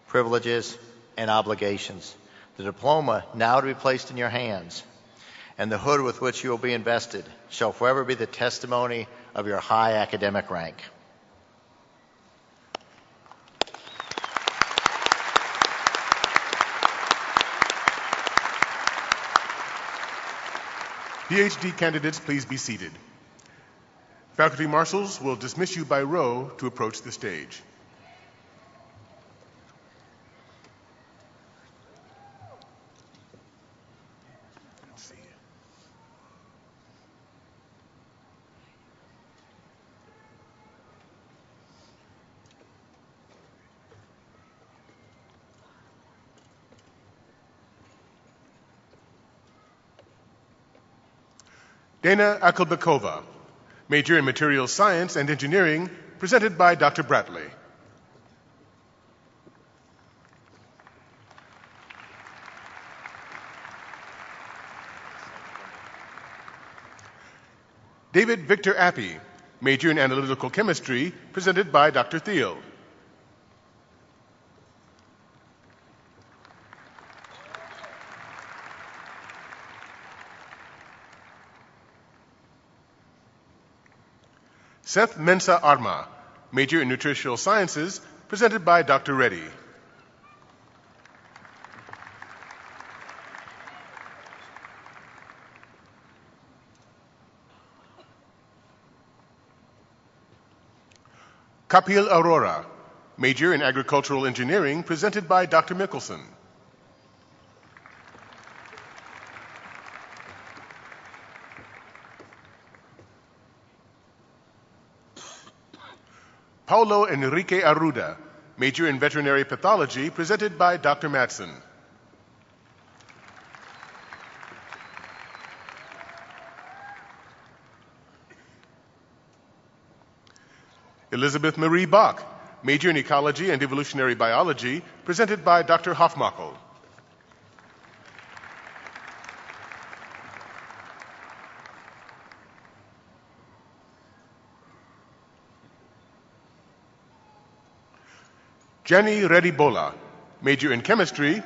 privileges, and obligations. The diploma now to be placed in your hands, and the hood with which you will be invested, shall forever be the testimony of your high academic rank. PhD candidates, please be seated. Faculty marshals will dismiss you by row to approach the stage. Dana Akelbekova, major in Materials Science and Engineering, presented by Dr. Bradley. David Victor Appy, major in Analytical Chemistry, presented by Dr. Thiel. Seth Mensa Arma, major in Nutritional Sciences, presented by Dr. Reddy. Kapil Arora, major in agricultural engineering, presented by Dr. Mickelson. Paulo Enrique Arruda, major in veterinary pathology, presented by Dr. Madsen. Elizabeth Marie Bach, major in ecology and evolutionary biology, presented by Dr. Hofmackel. Jenny Redibola, major in chemistry,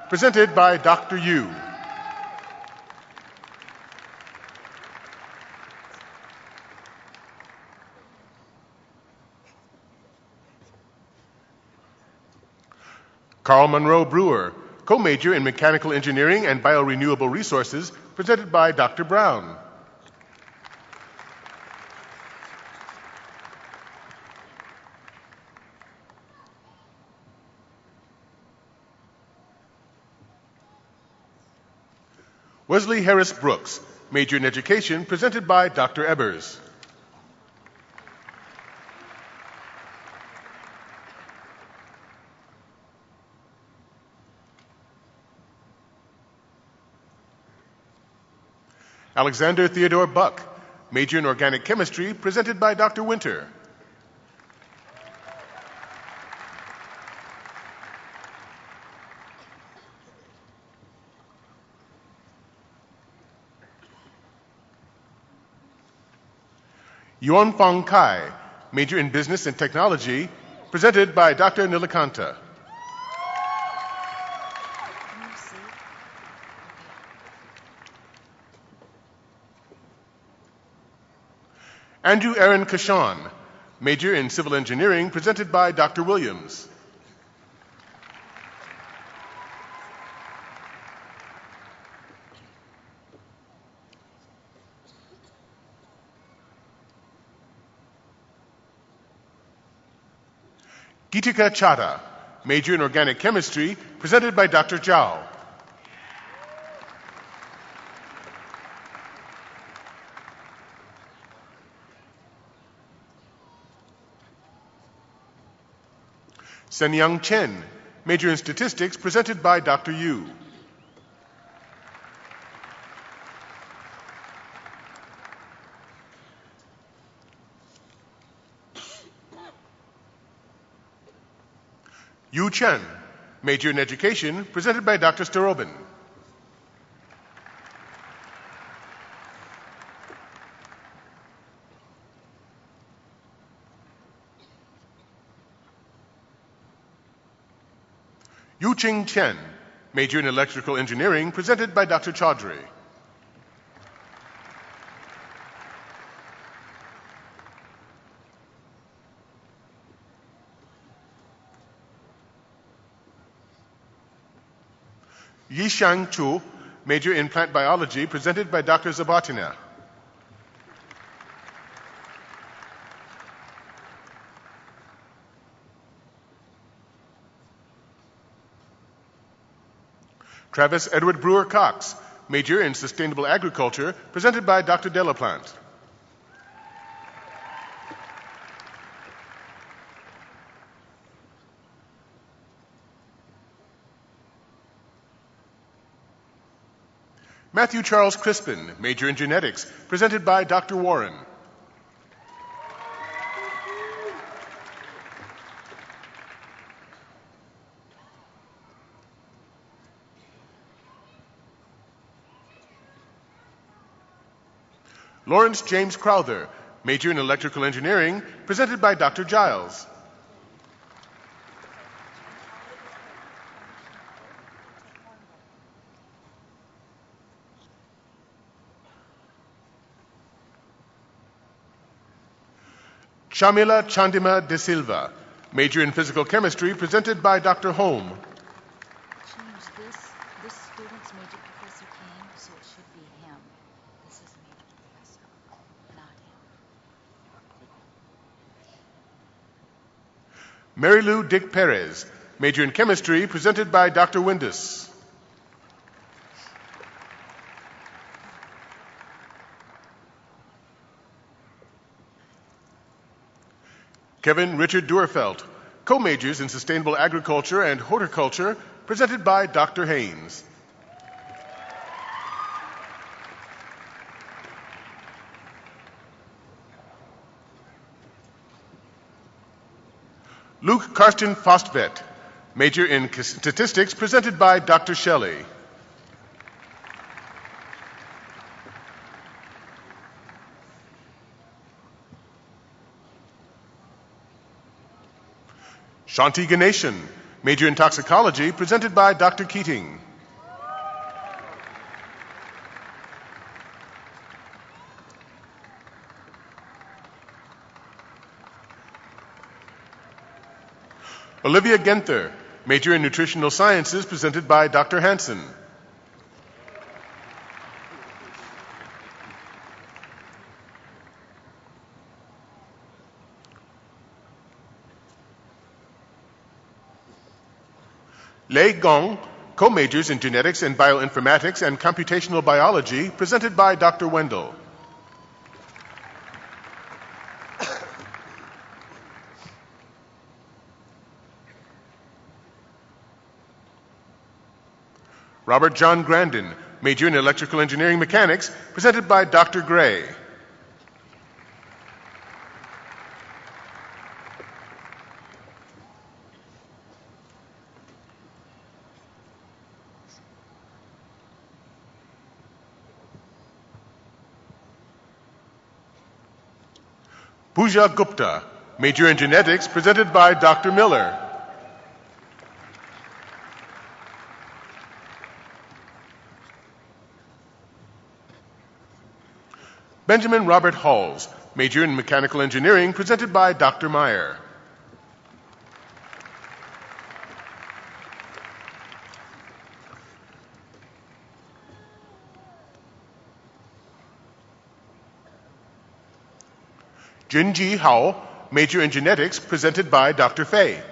presented by Dr. Yu. Carl Monroe Brewer, co-major in mechanical engineering and biorenewable resources, presented by Dr. Brown. Wesley Harris Brooks, major in education, presented by Dr. Ebbers. Alexander Theodore Buck, major in organic chemistry, presented by Dr. Winter. Yuan Fong Kai, major in business and technology, presented by Dr. Nilakanta. Andrew Aaron Kashan, major in civil engineering, presented by Dr. Williams. Gitika Chada, major in organic chemistry, presented by Dr. Zhao. Senyang Chen, major in statistics, presented by Dr. Yu. Yu Chen, major in education, presented by Dr. Starobin. Yu Ching Chen, major in electrical engineering, presented by Dr. Chaudhry. Yishang Chu, major in plant biology, presented by Dr. Zabatina. Travis Edward Brewer Cox, major in sustainable agriculture, presented by Dr. Delaplante. Matthew Charles Crispin, major in genetics, presented by Dr. Warren. Lawrence James Crowther, major in electrical engineering, presented by Dr. Giles. Shamila Chandima De Silva, major in physical chemistry, presented by Dr. Holm. Change this. This student's major professor came, so it should be him. This is major professor, not him. Mary Lou Dick Perez, major in chemistry, presented by Dr. Windus. Kevin Richard Duerfelt, co-majors in sustainable agriculture and horticulture, presented by Dr. Haynes. Luke Karsten Fostvet, major in statistics, presented by Dr. Shelley. Shanti Ganeshan, major in toxicology, presented by Dr. Keating. Olivia Genther, major in nutritional sciences, presented by Dr. Hansen. Lei Gong, co-majors in genetics and bioinformatics and computational biology, presented by Dr. Wendell. Robert John Grandin, major in electrical engineering mechanics, presented by Dr. Gray. Pooja Gupta, major in genetics, presented by Dr. Miller. Benjamin Robert Halls, major in mechanical engineering, presented by Dr. Meyer. Junji Hao, major in genetics, presented by Dr. Fay.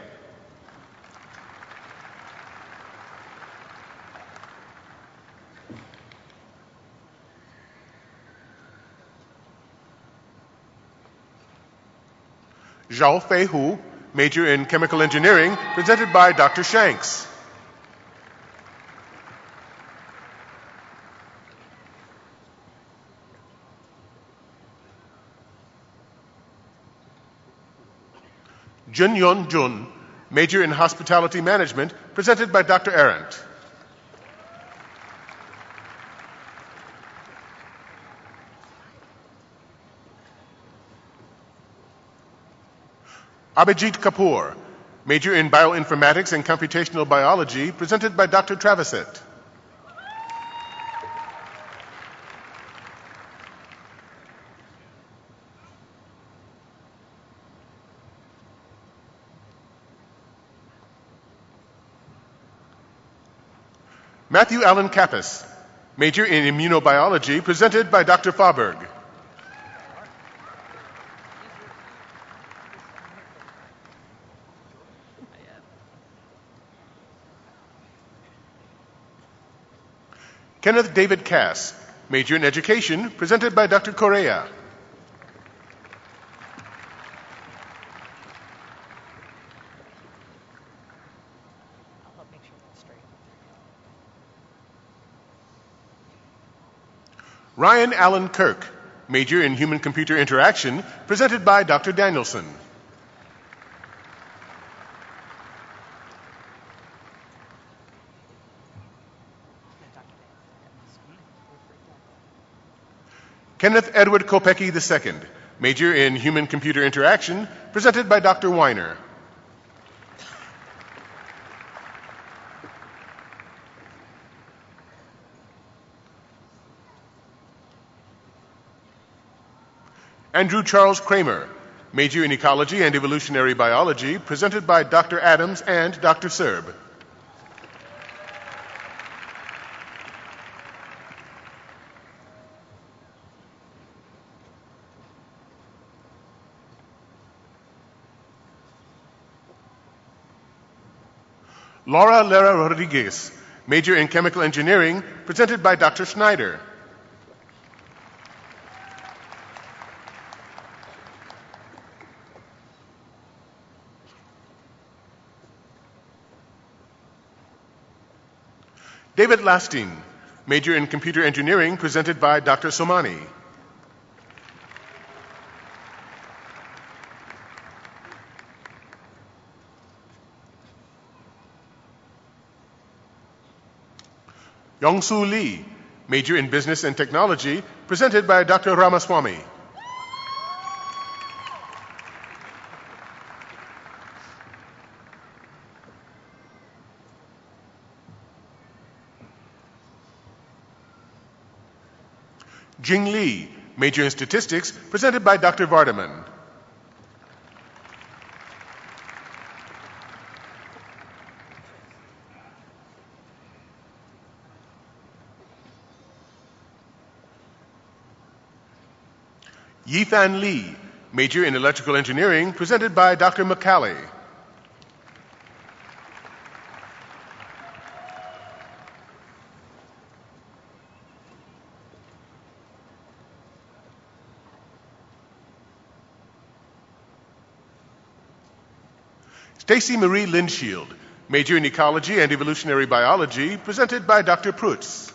Zhao Fei Hu, major in chemical engineering, presented by Dr. Shanks. Jun Yon Jun, major in hospitality management, presented by Dr. Arendt. Abhijit Kapoor, major in bioinformatics and computational biology, presented by Dr. Travisett. Matthew Allen Kappas, major in immunobiology, presented by Dr. Fauberg. Kenneth David Cass, major in education, presented by Dr. Correa. Ryan Allen Kirk, major in human-computer interaction, presented by Dr. Danielson. Kenneth Edward Kopecki II, major in human-computer interaction, presented by Dr. Weiner. Andrew Charles Kramer, major in ecology and evolutionary biology, presented by Dr. Adams and Dr. Serb. Laura Lara Rodriguez, major in chemical engineering, presented by Dr. Schneider. David Lasting, major in computer engineering, presented by Dr. Somani. Yongsoo Lee, major in business and technology, presented by Dr. Ramaswamy. Jing Lee, major in statistics, presented by Dr. Vardaman. Yifan Lee, major in electrical engineering, presented by Dr. McCallie. Stacy Marie Linshield, major in ecology and evolutionary biology, presented by Dr. Prutz.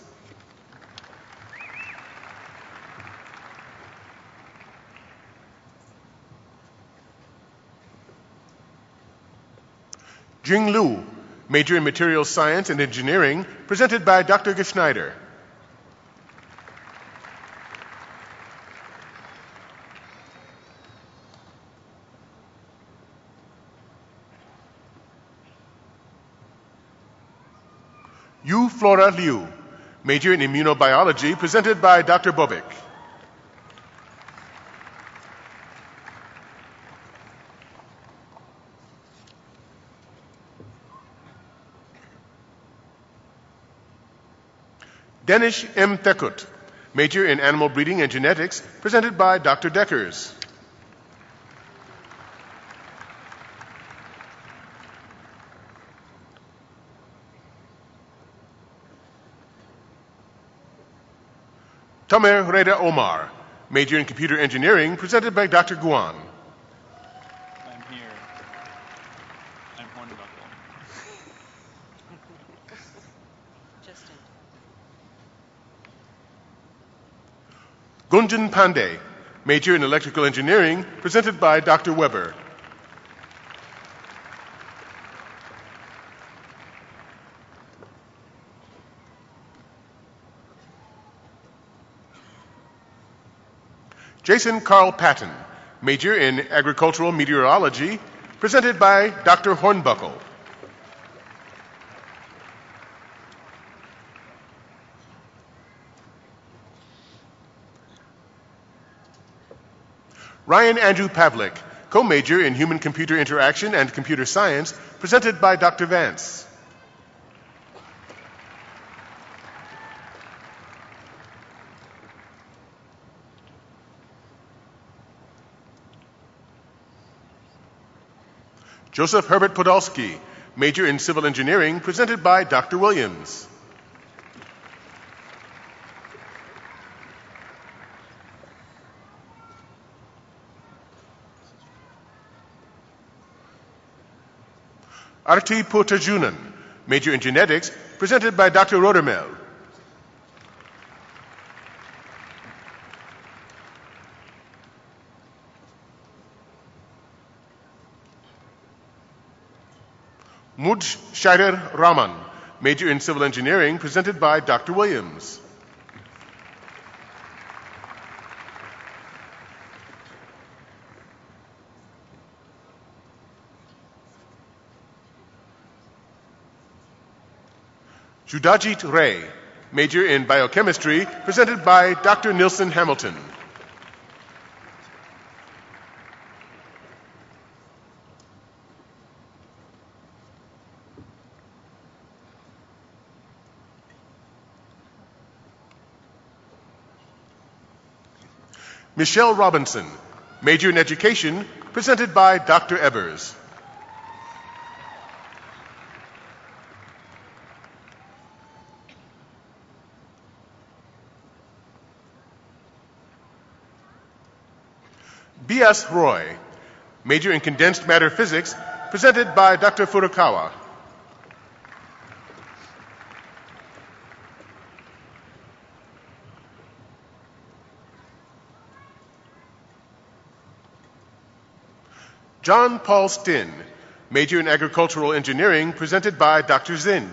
Jing Lu, major in materials science and engineering, presented by Dr. Geschneider. Yu Flora Liu, major in immunobiology, presented by Dr. Bobik. Danish M. Thekut, major in animal breeding and genetics, presented by Dr. Deckers. Tamer Reda Omar, major in computer engineering, presented by Dr. Guan. I'm here. I'm Hornbuckle. Justin. Gunjan Pandey, major in electrical engineering, presented by Dr. Weber. Jason Carl Patton, major in agricultural meteorology, presented by Dr. Hornbuckle. Ryan Andrew Pavlik, co-major in human-computer interaction and computer science, presented by Dr. Vance. Joseph Herbert Podolsky, major in civil engineering, presented by Dr. Williams. Arti Potajunan, major in genetics, presented by Dr. Rodermel. Mudj Scheider Rahman, major in civil engineering, presented by Dr. Williams. Judajit Ray, major in biochemistry, presented by Dr. Nilson Hamilton. Michelle Robinson, major in education, presented by Dr. Ebers. B.S. Roy, major in condensed matter physics, presented by Dr. Furukawa. John Paul Stinn, major in agricultural engineering, presented by Dr. Zinn.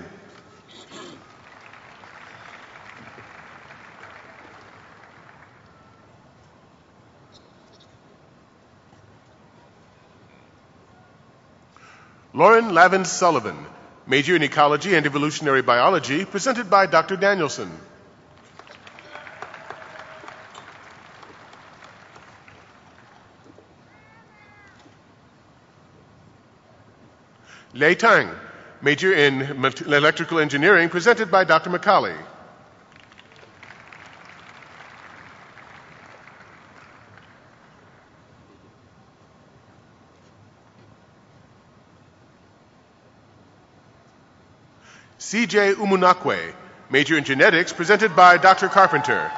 Lauren Lavin Sullivan, major in ecology and evolutionary biology, presented by Dr. Danielson. Lei Tang, major in electrical engineering, presented by Dr. McCauley. C.J. Umunakwe, major in genetics, presented by Dr. Carpenter.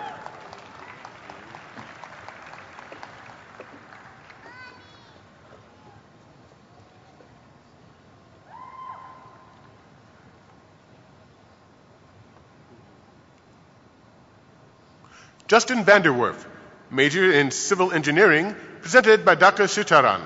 Justin Vanderwerf, major in civil engineering, presented by Dr. Sitaran.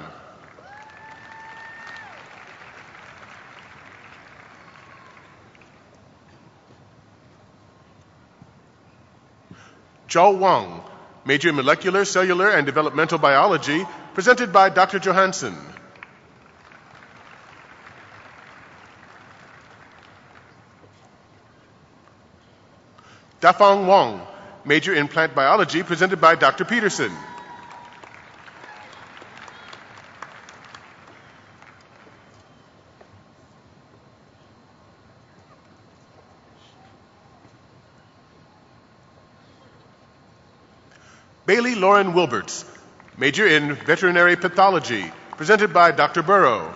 Zhao Wang, major in molecular, cellular, and developmental biology, presented by Dr. Johansson. Dafang Wang, major in plant biology, presented by Dr. Peterson. Bailey Lauren Wilberts, major in veterinary pathology, presented by Dr. Burrow.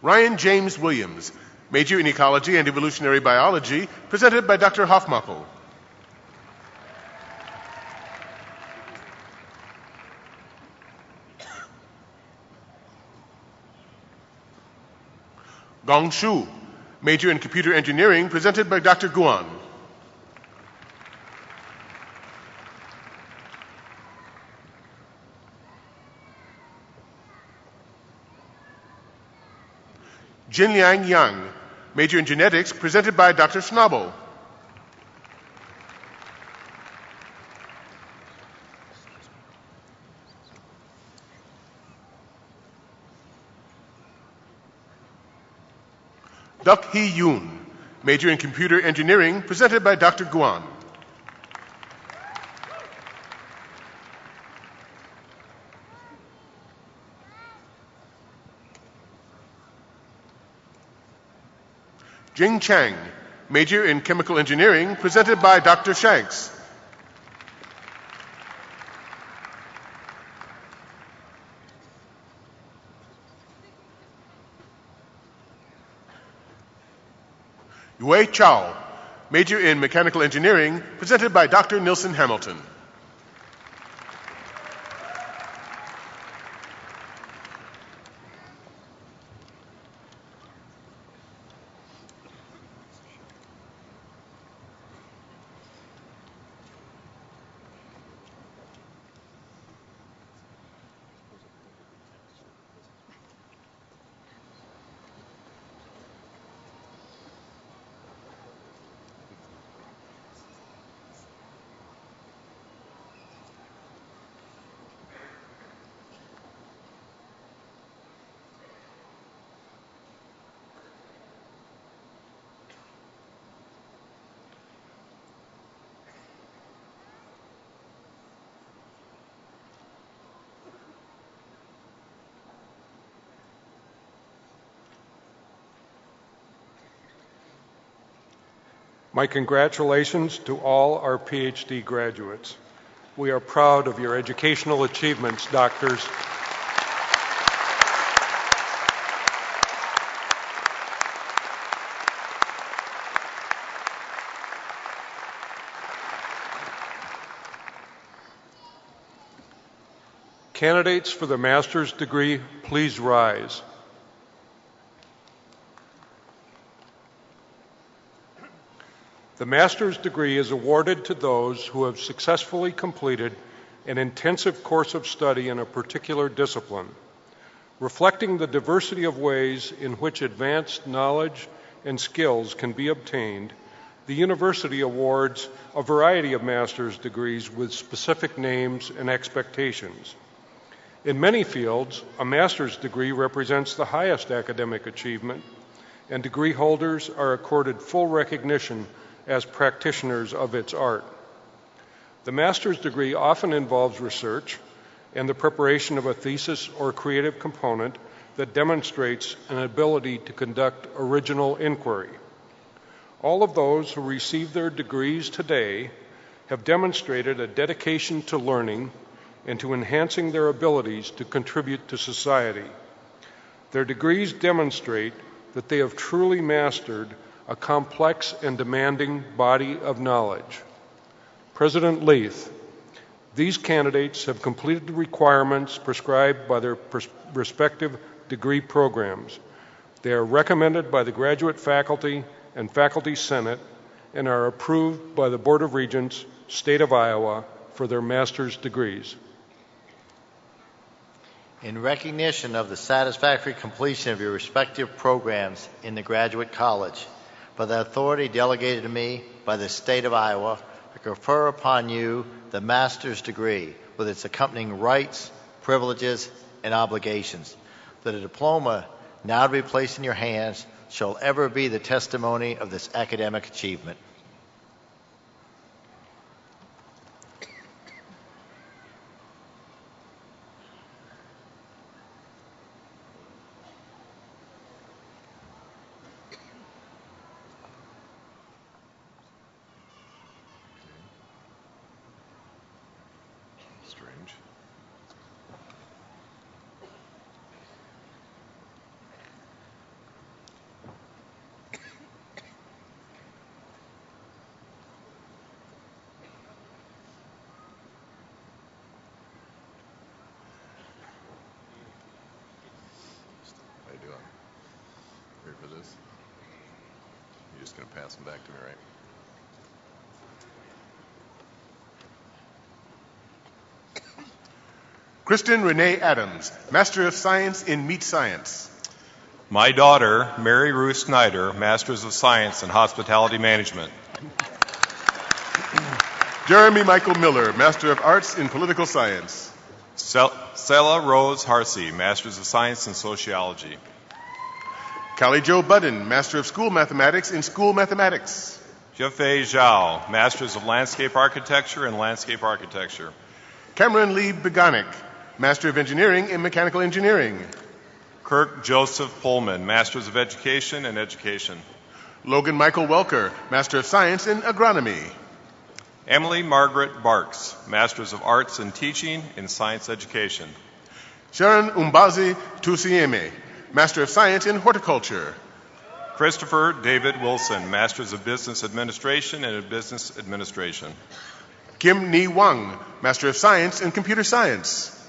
Ryan James Williams, major in ecology and evolutionary biology, presented by Dr. Hofmuckel. Gong Shu, major in computer engineering, presented by Dr. Guan. Jinliang Yang, major in genetics, presented by Dr. Schnabel. Duck Hee Yoon, major in computer engineering, presented by Dr. Guan. Jing Chang, major in chemical engineering, presented by Dr. Shanks. Yue Chao, major in mechanical engineering, presented by Dr. Nilson Hamilton. My congratulations to all our PhD graduates. We are proud of your educational achievements, doctors. Candidates for the master's degree, please rise. The master's degree is awarded to those who have successfully completed an intensive course of study in a particular discipline. Reflecting the diversity of ways in which advanced knowledge and skills can be obtained, the university awards a variety of master's degrees with specific names and expectations. In many fields, a master's degree represents the highest academic achievement, and degree holders are accorded full recognition as practitioners of its art. The master's degree often involves research and the preparation of a thesis or creative component that demonstrates an ability to conduct original inquiry. All of those who receive their degrees today have demonstrated a dedication to learning and to enhancing their abilities to contribute to society. Their degrees demonstrate that they have truly mastered a complex and demanding body of knowledge. President Leith, these candidates have completed the requirements prescribed by their respective degree programs. They are recommended by the graduate faculty and faculty senate and are approved by the Board of Regents, State of Iowa, for their master's degrees. In recognition of the satisfactory completion of your respective programs in the graduate college, by the authority delegated to me by the State of Iowa, I confer upon you the master's degree with its accompanying rights, privileges, and obligations. That a diploma now to be placed in your hands shall ever be the testimony of this academic achievement. Strange. How you doing? Ready for this? You're just going to pass them back to me, right? Kristen Renee Adams, Master of Science in Meat Science. My daughter, Mary Ruth Snyder, Masters of Science in Hospitality Management. Jeremy Michael Miller, Master of Arts in Political Science. Sela Rose Harsey, Masters of Science in Sociology. Callie Jo Budden, Master of School Mathematics in School Mathematics. Jefei Zhao, Masters of Landscape Architecture in Landscape Architecture. Cameron Lee Beganic, Master of Engineering in Mechanical Engineering. Kirk Joseph Pullman, Masters of Education in Education. Logan Michael Welker, Master of Science in Agronomy. Emily Margaret Barks, Masters of Arts in Teaching in Science Education. Sharon Umbazi Tusieme, Master of Science in Horticulture. Christopher David Wilson, Masters of Business Administration and Business Administration. Kim Ni Wang, Master of Science in Computer Science.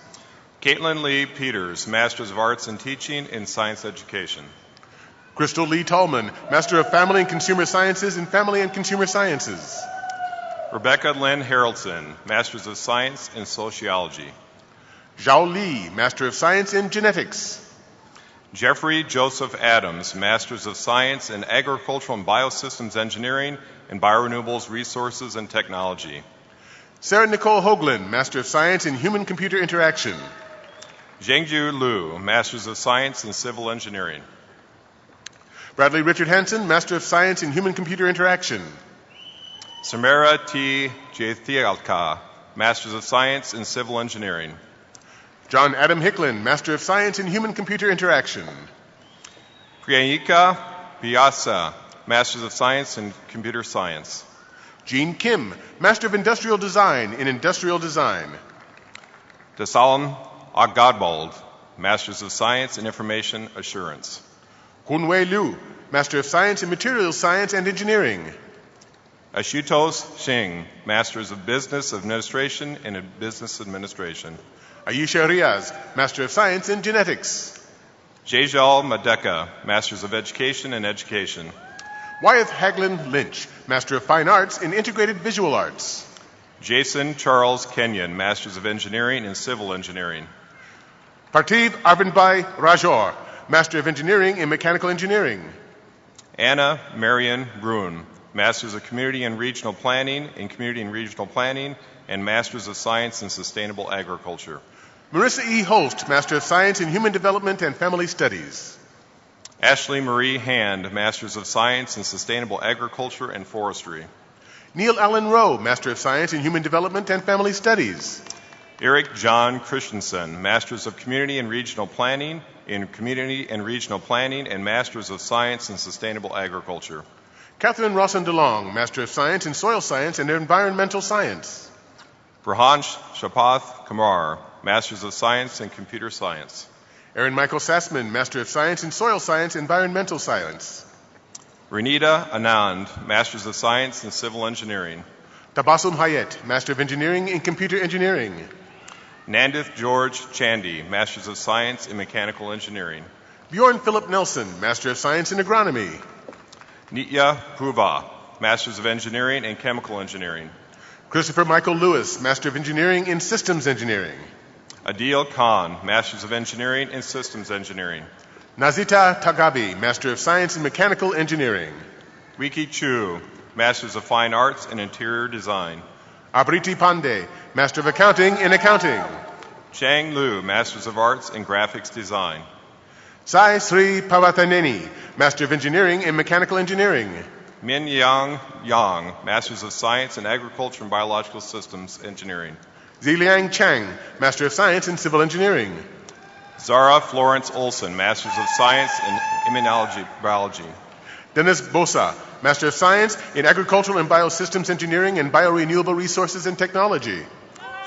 Caitlin Lee Peters, Masters of Arts in Teaching in Science Education. Crystal Lee Tallman, Master of Family and Consumer Sciences in Family and Consumer Sciences. Rebecca Lynn Harrelson, Masters of Science in Sociology. Zhao Li, Master of Science in Genetics. Jeffrey Joseph Adams, Masters of Science in Agricultural and Biosystems Engineering and Biorenewables Resources and Technology. Sarah Nicole Hoagland, Master of Science in Human-Computer Interaction. Zhengju Liu, Masters of Science in Civil Engineering. Bradley Richard Hansen, Master of Science in Human-Computer Interaction. Samara T. Jathialka, Masters of Science in Civil Engineering. John Adam Hicklin, Master of Science in Human-Computer Interaction. Priyanka Biasa, Masters of Science in Computer Science. Jean Kim, Master of Industrial Design in Industrial Design. Dasalam Agadbald, Masters of Science in Information Assurance. Hunwei Liu, Master of Science in Materials Science and Engineering. Ashutosh Singh, Masters of Business Administration and Business Administration. Ayesha Riaz, Master of Science in Genetics. Jejal Madeka, Masters of Education in Education. Wyeth Haglin Lynch, Master of Fine Arts in Integrated Visual Arts. Jason Charles Kenyon, Masters of Engineering in Civil Engineering. Partiv Arvindbhai Rajor, Master of Engineering in Mechanical Engineering. Anna Marion Bruin, Masters of Community and Regional Planning in Community and Regional Planning and Masters of Science in Sustainable Agriculture. Marissa E. Holst, Master of Science in Human Development and Family Studies. Ashley Marie Hand, Masters of Science in Sustainable Agriculture and Forestry. Neil Allen Rowe, Master of Science in Human Development and Family Studies. Eric John Christensen, Masters of Community and Regional Planning in Community and Regional Planning and Masters of Science in Sustainable Agriculture. Catherine Rawson DeLong, Master of Science in Soil Science and Environmental Science. Brahansh Shapath Kamar, Masters of Science in Computer Science. Aaron Michael Sassman, Master of Science in Soil Science, Environmental Science. Renita Anand, Masters of Science in Civil Engineering. Tabassum Hayat, Master of Engineering in Computer Engineering. Nandith George Chandy, Masters of Science in Mechanical Engineering. Bjorn Philip Nelson, Master of Science in Agronomy. Nitya Pruva, Masters of Engineering in Chemical Engineering. Christopher Michael Lewis, Master of Engineering in Systems Engineering. Adil Khan, Masters of Engineering in Systems Engineering. Nazita Tagabi, Master of Science in Mechanical Engineering. Wiki Chu, Masters of Fine Arts in Interior Design. Abriti Pandey, Master of Accounting in Accounting. Chang Lu, Masters of Arts in Graphics Design. Sai Sri Pavathaneni, Master of Engineering in Mechanical Engineering. Min Yang Yang, Masters of Science in Agriculture and Biological Systems Engineering. Ziliang Chang, Master of Science in Civil Engineering. Zara Florence Olson, Masters of Science in Immunology Biology. Dennis Bosa, Master of Science in Agricultural and Biosystems Engineering and Biorenewable Resources and Technology.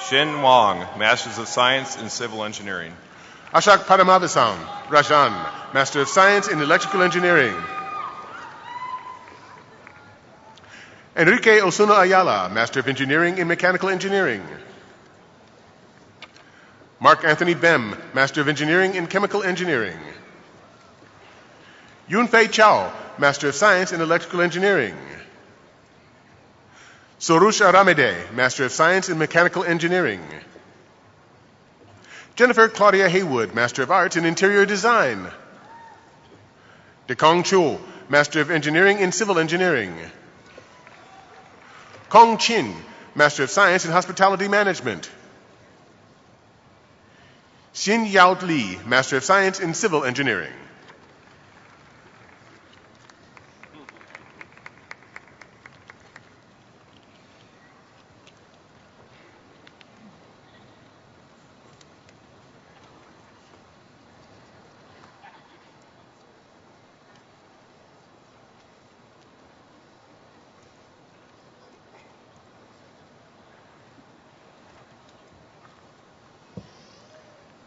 Shin Wang, Masters of Science in Civil Engineering. Ashok Padamavisam Rajan, Master of Science in Electrical Engineering. Enrique Osuna Ayala, Master of Engineering in Mechanical Engineering. Mark Anthony Bem, Master of Engineering in Chemical Engineering. Yunfei Chao, Master of Science in Electrical Engineering. Sorush Aramede, Master of Science in Mechanical Engineering. Jennifer Claudia Haywood, Master of Arts in Interior Design. Dekong Chu, Master of Engineering in Civil Engineering. Kong Chin, Master of Science in Hospitality Management. Xin Yao Li, Master of Science in Civil Engineering.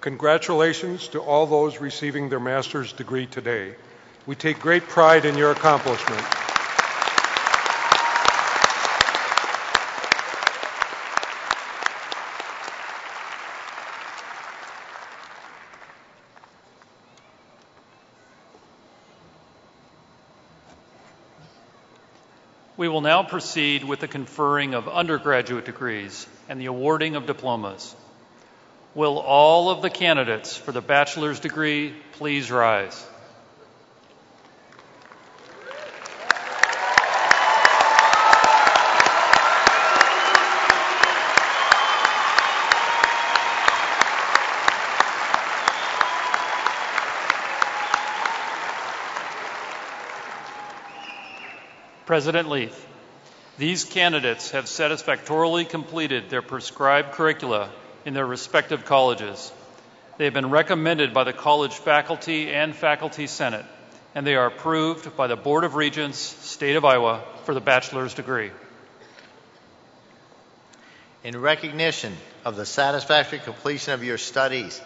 Congratulations to all those receiving their master's degree today. We take great pride in your accomplishment. We will now proceed with the conferring of undergraduate degrees and the awarding of diplomas. Will all of the candidates for the bachelor's degree please rise? President Leith, these candidates have satisfactorily completed their prescribed curricula in their respective colleges. They have been recommended by the college faculty and faculty senate, and they are approved by the Board of Regents, State of Iowa, for the bachelor's degree. In recognition of the satisfactory completion of your studies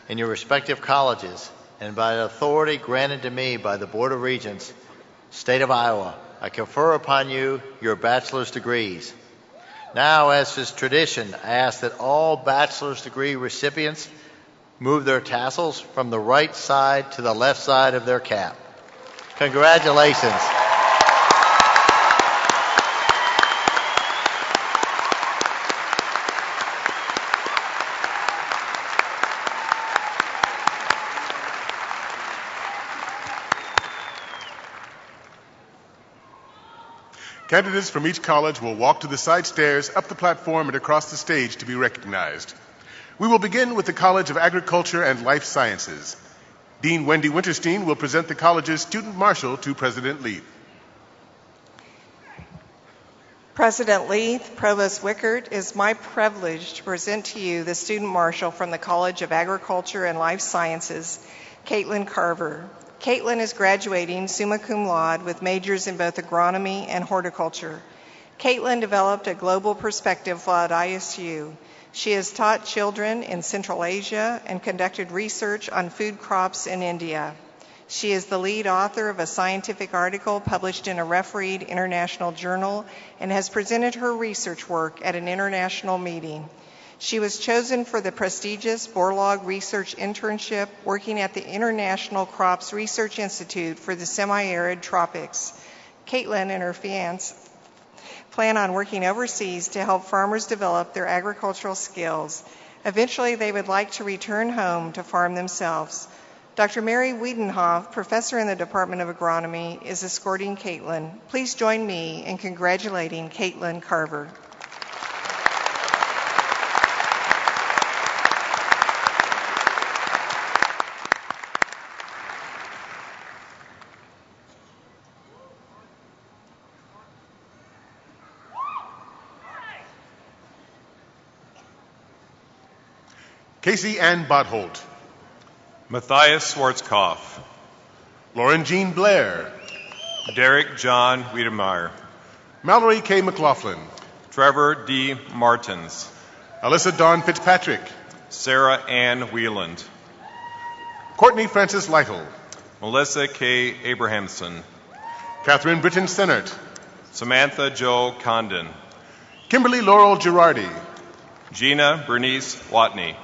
in your respective colleges, and by the authority granted to me by the Board of Regents, State of Iowa, I confer upon you your bachelor's degrees. Now, as is tradition, I ask that all bachelor's degree recipients move their tassels from the right side to the left side of their cap. Congratulations. Candidates from each college will walk to the side stairs, up the platform, and across the stage to be recognized. We will begin with the College of Agriculture and Life Sciences. Dean Wendy Winterstein will present the college's student marshal to President Leith. President Leith, Provost Wickert, it is my privilege to present to you the student marshal from the College of Agriculture and Life Sciences, Caitlin Carver. Caitlin is graduating summa cum laude with majors in both agronomy and horticulture. Caitlin developed a global perspective while at ISU. She has taught children in Central Asia and conducted research on food crops in India. She is the lead author of a scientific article published in a refereed international journal and has presented her research work at an international meeting. She was chosen for the prestigious Borlaug Research Internship working at the International Crops Research Institute for the Semi-Arid Tropics. Caitlin and her fiancé plan on working overseas to help farmers develop their agricultural skills. Eventually, they would like to return home to farm themselves. Dr. Mary Wiedenhoff, professor in the Department of Agronomy, is escorting Caitlin. Please join me in congratulating Caitlin Carver. Casey Ann Bodholt. Matthias Schwarzkopf. Lauren Jean Blair. Derek John Wiedemeyer. Mallory K. McLaughlin. Trevor D. Martins. Alyssa Dawn Fitzpatrick. Sarah Ann Wieland. Courtney Francis Lytle. Melissa K. Abrahamson. Catherine Britton Sennert. Samantha Jo Condon. Kimberly Laurel Girardi. Gina Bernice Watney.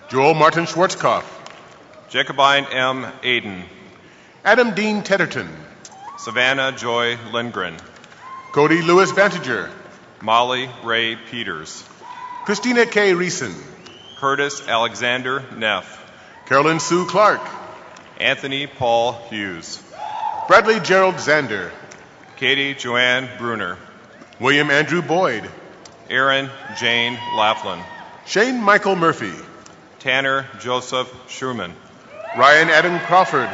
Joel Martin Schwarzkopf. Jacobine M. Aiden. Adam Dean Tedderton. Savannah Joy Lindgren. Cody Lewis Vantager. Molly Ray Peters. Christina K. Reeson. Curtis Alexander Neff. Carolyn Sue Clark. Anthony Paul Hughes. Bradley Gerald Zander. Katie Joanne Bruner. William Andrew Boyd. Aaron Jane Laughlin. Shane Michael Murphy. Tanner Joseph Schumann. Ryan Adam Crawford.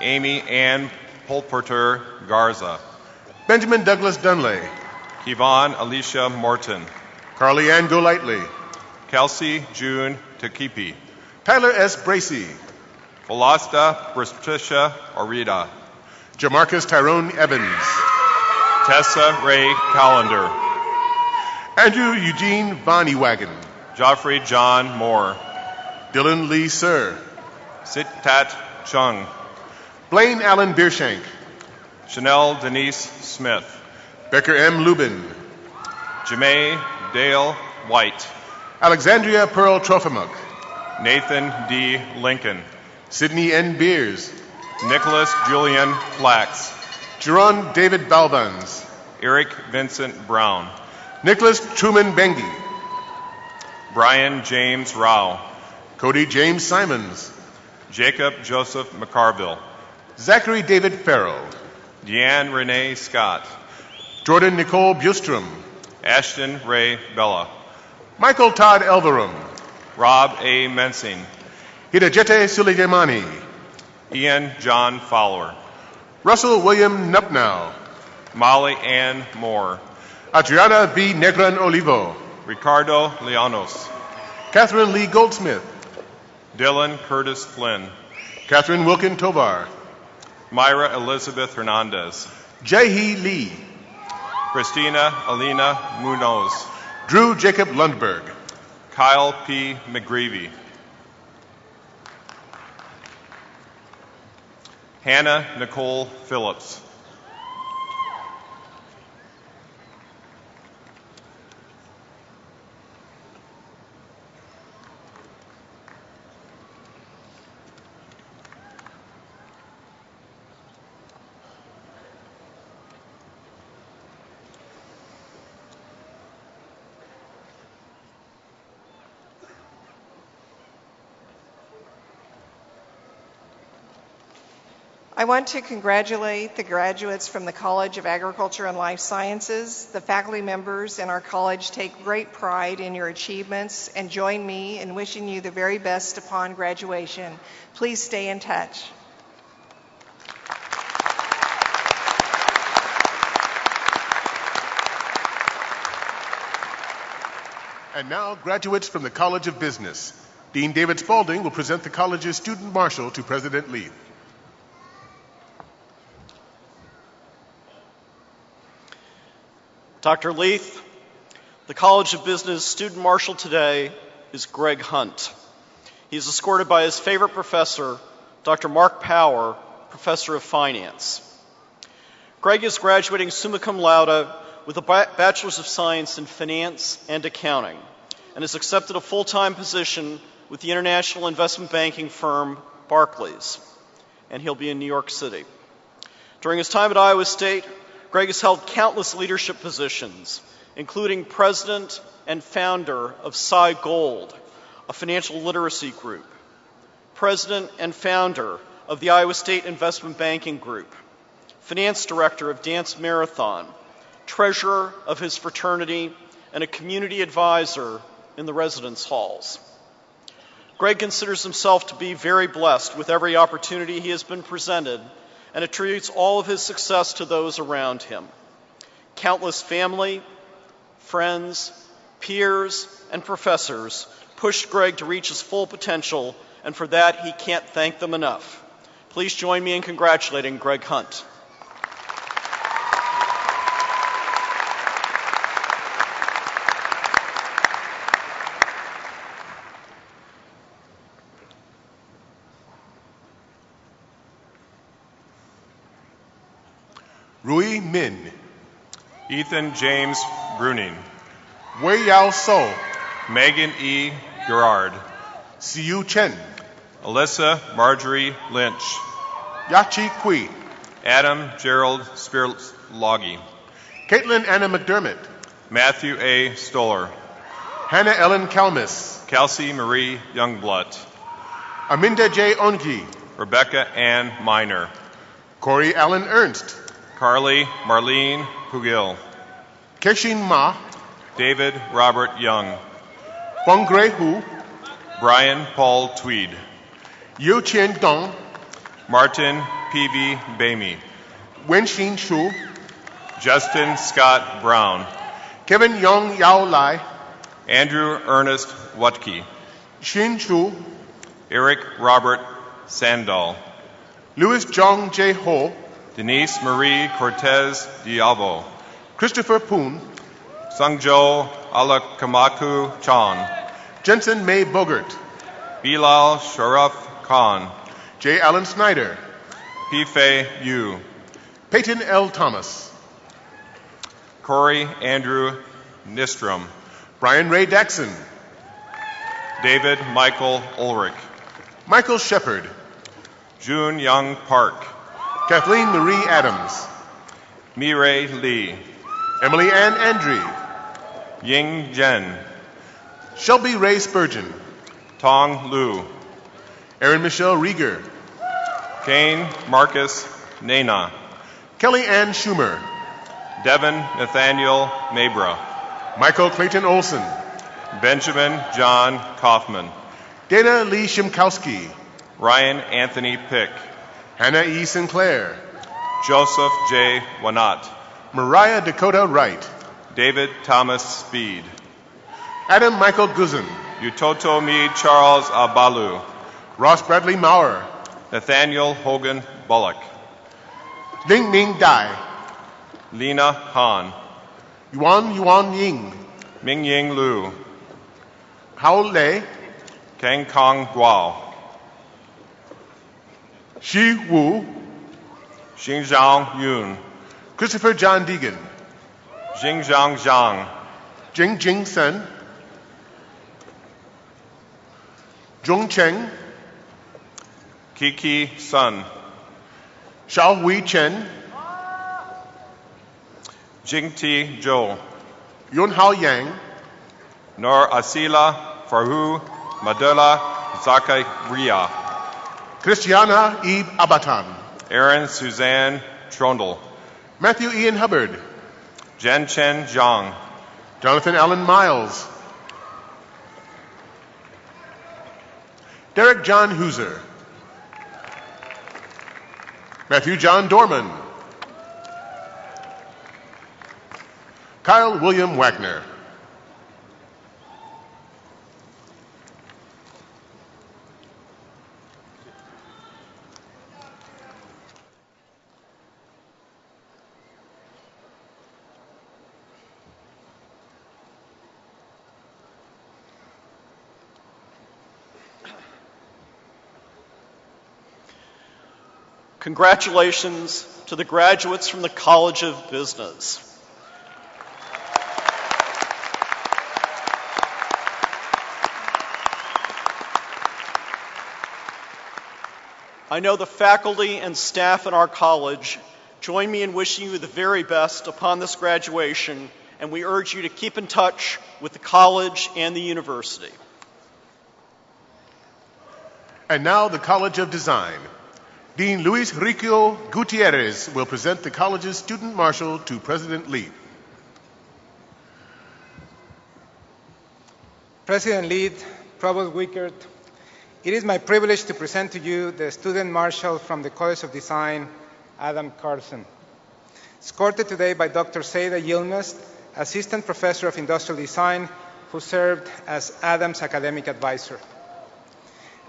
Amy Ann Polporter Garza. Benjamin Douglas Dunley. Yvonne Alicia Morton. Carly Ann Golightly. Kelsey June Takipi. Tyler S. Bracey. Velasta Patricia Orida. Jamarcus Tyrone Evans. Tessa Ray Collender. Andrew Eugene Von Ewagen. Joffrey John Moore. Dylan Lee Sir. Sitat Chung. Blaine Allen Beershank. Chanel Denise Smith. Becker M. Lubin. Jamae Dale White. Alexandria Pearl Trofimuk. Nathan D. Lincoln. Sidney N. Beers. Nicholas Julian Flax. Jerron David Balbans. Eric Vincent Brown. Nicholas Truman Bengi. Brian James Rao. Cody James Simons. Jacob Joseph McCarville. Zachary David Farrell. Deanne Renee Scott. Jordan Nicole Bustrom. Ashton Ray Bella. Michael Todd Elverum. Rob A. Mensing. Hidajete Suleimani. Ian John Fowler. Russell William Nupnow. Molly Ann Moore. Adriana B. Negran Olivo. Ricardo Leonos. Catherine Lee Goldsmith. Dylan Curtis Flynn. Catherine Wilkin Tovar. Myra Elizabeth Hernandez. Jahi Lee. Christina Alina Munoz. Drew Jacob Lundberg. Kyle P. McGreevy. Hannah Nicole Phillips. I want to congratulate the graduates from the College of Agriculture and Life Sciences. The faculty members in our college take great pride in your achievements and join me in wishing you the very best upon graduation. Please stay in touch. And now, graduates from the College of Business. Dean David Spaulding will present the college's Student Marshal to President Leith. Dr. Leith, the College of Business Student Marshal today is Greg Hunt. He's escorted by his favorite professor, Dr. Mark Power, Professor of Finance. Greg is graduating summa cum laude with a Bachelor's of Science in Finance and Accounting, and has accepted a full-time position with the international investment banking firm Barclays, and he'll be in New York City. During his time at Iowa State, Greg has held countless leadership positions, including president and founder of Cy Gold, a financial literacy group, president and founder of the Iowa State Investment Banking Group, finance director of Dance Marathon, treasurer of his fraternity, and a community advisor in the residence halls. Greg considers himself to be very blessed with every opportunity he has been presented and attributes all of his success to those around him. Countless family, friends, peers, and professors pushed Greg to reach his full potential, and for that he can't thank them enough. Please join me in congratulating Greg Hunt. Rui Min, Ethan James Bruning, Wei Yao So, Megan E. Gerard, Siu Chen, Alyssa Marjorie Lynch, Yachi Kui, Adam Gerald Spirloggy, Caitlin Anna McDermott, Matthew A. Stoller, Hannah Ellen Kalmis, Kelsey Marie Youngblood, Aminda J. Ongi, Rebecca Ann Miner, Corey Allen Ernst, Carly Marlene Pugil, Keshin Ma, David Robert Young, Bong Gray Hu, Brian Paul Tweed, Yu Qian Dong, Martin P.V. Bamey, Wenxin Shu, Justin Scott Brown, Kevin Yong Yao Lai, Andrew Ernest Watke, Xin Shu, Eric Robert Sandal, Louis Jong J. Ho, Denise Marie Cortez Diavo, Christopher Poon, Sungjo Alakamaku Chan, Jensen May Bogert, Bilal Sharaf Khan, J. Allen Snyder, Pife Yu, Peyton L. Thomas, Corey Andrew Nistrom, Brian Ray Daxon, David Michael Ulrich, Michael Shepard, June Young Park, Kathleen Marie Adams, Mireille Lee, Emily Ann Andre, Ying Jen, Shelby Ray Spurgeon, Tong Lu, Erin Michelle Rieger, Kane Marcus Nana, Kelly Ann Schumer, Devin Nathaniel Mabra, Michael Clayton Olson, Benjamin John Kaufman, Dana Lee Shimkowski, Ryan Anthony Pick, Hannah E. Sinclair, Joseph J. Wanat, Mariah Dakota Wright, David Thomas Speed, Adam Michael Guzin, Utoto Mi Charles Abalu, Ross Bradley Maurer, Nathaniel Hogan Bullock, Ling Ming Dai, Lena Han, Yuan Ying, Ming Ying Lu, Hao Lei, Kang Kong Guao, Shi Wu, Xinjiang Yun, Christopher John Deegan, Xinjiang Zhang, Jing Jing Sen, Zhong Cheng, Kiki Sun, Xiao Hui Chen, Jingti Zhou, Yun Hao Yang, Nor Asila Farhu Madela Zakaria, Christiana Eve Abatan, Erin Suzanne Trondle. Matthew Ian Hubbard. Jen Chen Zhang. Jonathan Allen Miles. Derek John Hooser. Matthew John Dorman. Kyle William Wagner. Congratulations to the graduates from the College of Business. I know the faculty and staff in our college join me in wishing you the very best upon this graduation, and we urge you to keep in touch with the college and the university. And now the College of Design. Dean Luis Rico Gutierrez will present the college's Student Marshal to President Lee. President Leith, Provost Wickert, it is my privilege to present to you the Student Marshal from the College of Design, Adam Carlson. Escorted today by Dr. Seda Yilmaz, Assistant Professor of Industrial Design, who served as Adam's academic advisor.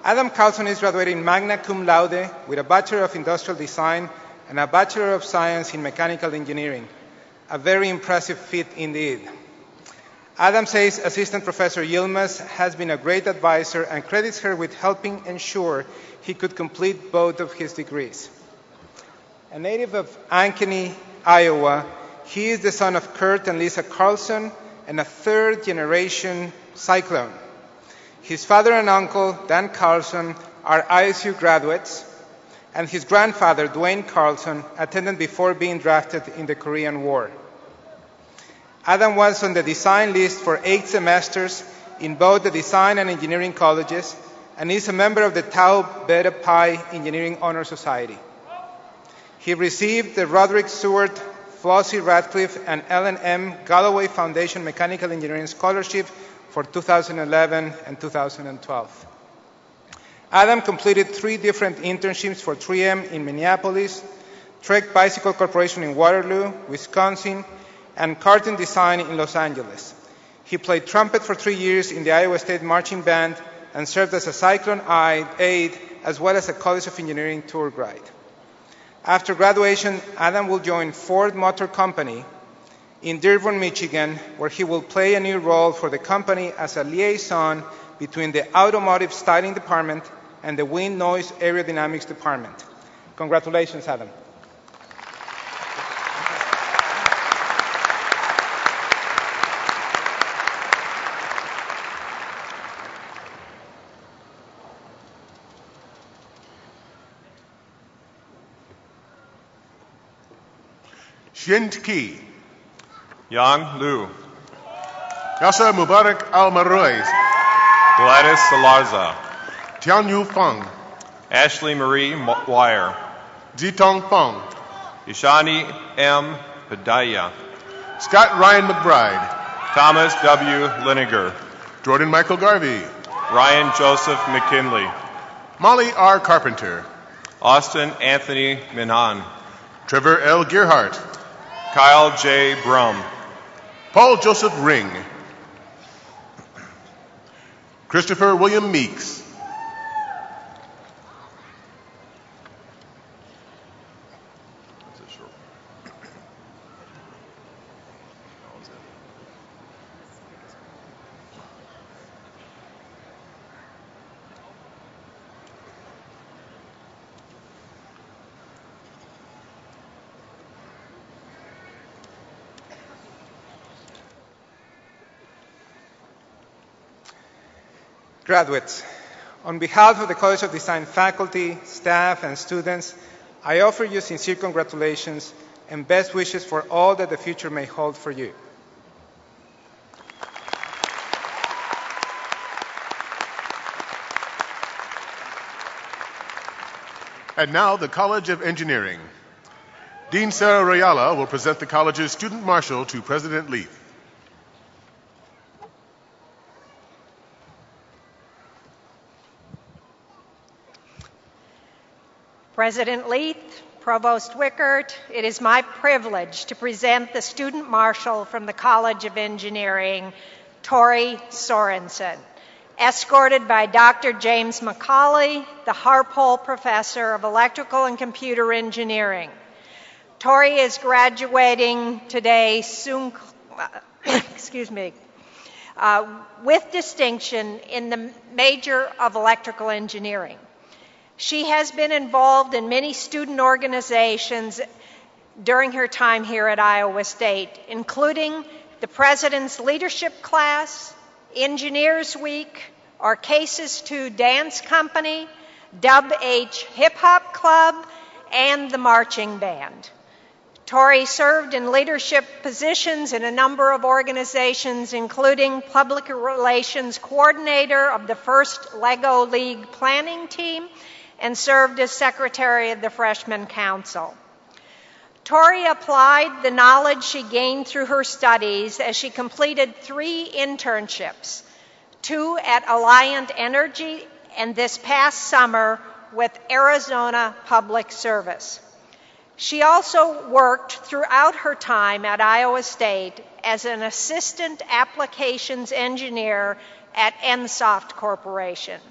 Adam Carlson is graduating magna cum laude with a Bachelor of Industrial Design and a Bachelor of Science in Mechanical Engineering. A very impressive feat indeed. Adam says Assistant Professor Yilmaz has been a great advisor and credits her with helping ensure he could complete both of his degrees. A native of Ankeny, Iowa, he is the son of Kurt and Lisa Carlson and a third-generation Cyclone. His father and uncle, Dan Carlson, are ISU graduates, and his grandfather, Dwayne Carlson, attended before being drafted in the Korean War. Adam was on the design list for 8 semesters in both the design and engineering colleges, and is a member of the Tau Beta Pi Engineering Honor Society. He received the Roderick Stewart, Flossie Radcliffe, and Ellen M. Galloway Foundation Mechanical Engineering Scholarship for 2011 and 2012. Adam completed 3 different internships for 3M in Minneapolis, Trek Bicycle Corporation in Waterloo, Wisconsin, and Carton Design in Los Angeles. He played trumpet for 3 years in the Iowa State Marching Band and served as a Cyclone aide as well as a College of Engineering tour guide. After graduation, Adam will join Ford Motor Company in Dearborn, Michigan, where he will play a new role for the company as a liaison between the Automotive Styling Department and the Wind Noise Aerodynamics Department. Congratulations, Adam. Shint Ki. Yang Lu. Yasa Mubarak Almaroy. Gladys Salarza. Tianyu Feng. Ashley Marie Wire. Zitong Feng. Ishani M. Padaya. Scott Ryan McBride. Thomas W. Liniger. Jordan Michael Garvey. Ryan Joseph McKinley. Molly R. Carpenter. Austin Anthony Minan. Trevor L. Gearhart. Kyle J. Brum. Paul Joseph Ring. Christopher William Meeks. Graduates, on behalf of the College of Design faculty, staff, and students, I offer you sincere congratulations and best wishes for all that the future may hold for you. And now, the College of Engineering. Dean Sarah Royala will present the college's Student Marshal to President Leith. President Leith, Provost Wickert, it is my privilege to present the Student Marshal from the College of Engineering, Tori Sorensen, escorted by Dr. James McCauley, the Harpole Professor of Electrical and Computer Engineering. Tori is graduating today soon, with distinction in the major of electrical engineering. She has been involved in many student organizations during her time here at Iowa State, including the President's Leadership Class, Engineers Week, our Cases 2 Dance Company, Dub H Hip Hop Club, and the Marching Band. Tori served in leadership positions in a number of organizations, including Public Relations Coordinator of the first Lego League planning team, and served as Secretary of the Freshman Council. Tori applied the knowledge she gained through her studies as she completed 3 internships, 2 at Alliant Energy and this past summer with Arizona Public Service. She also worked throughout her time at Iowa State as an Assistant Applications Engineer at Ensoft Corporation.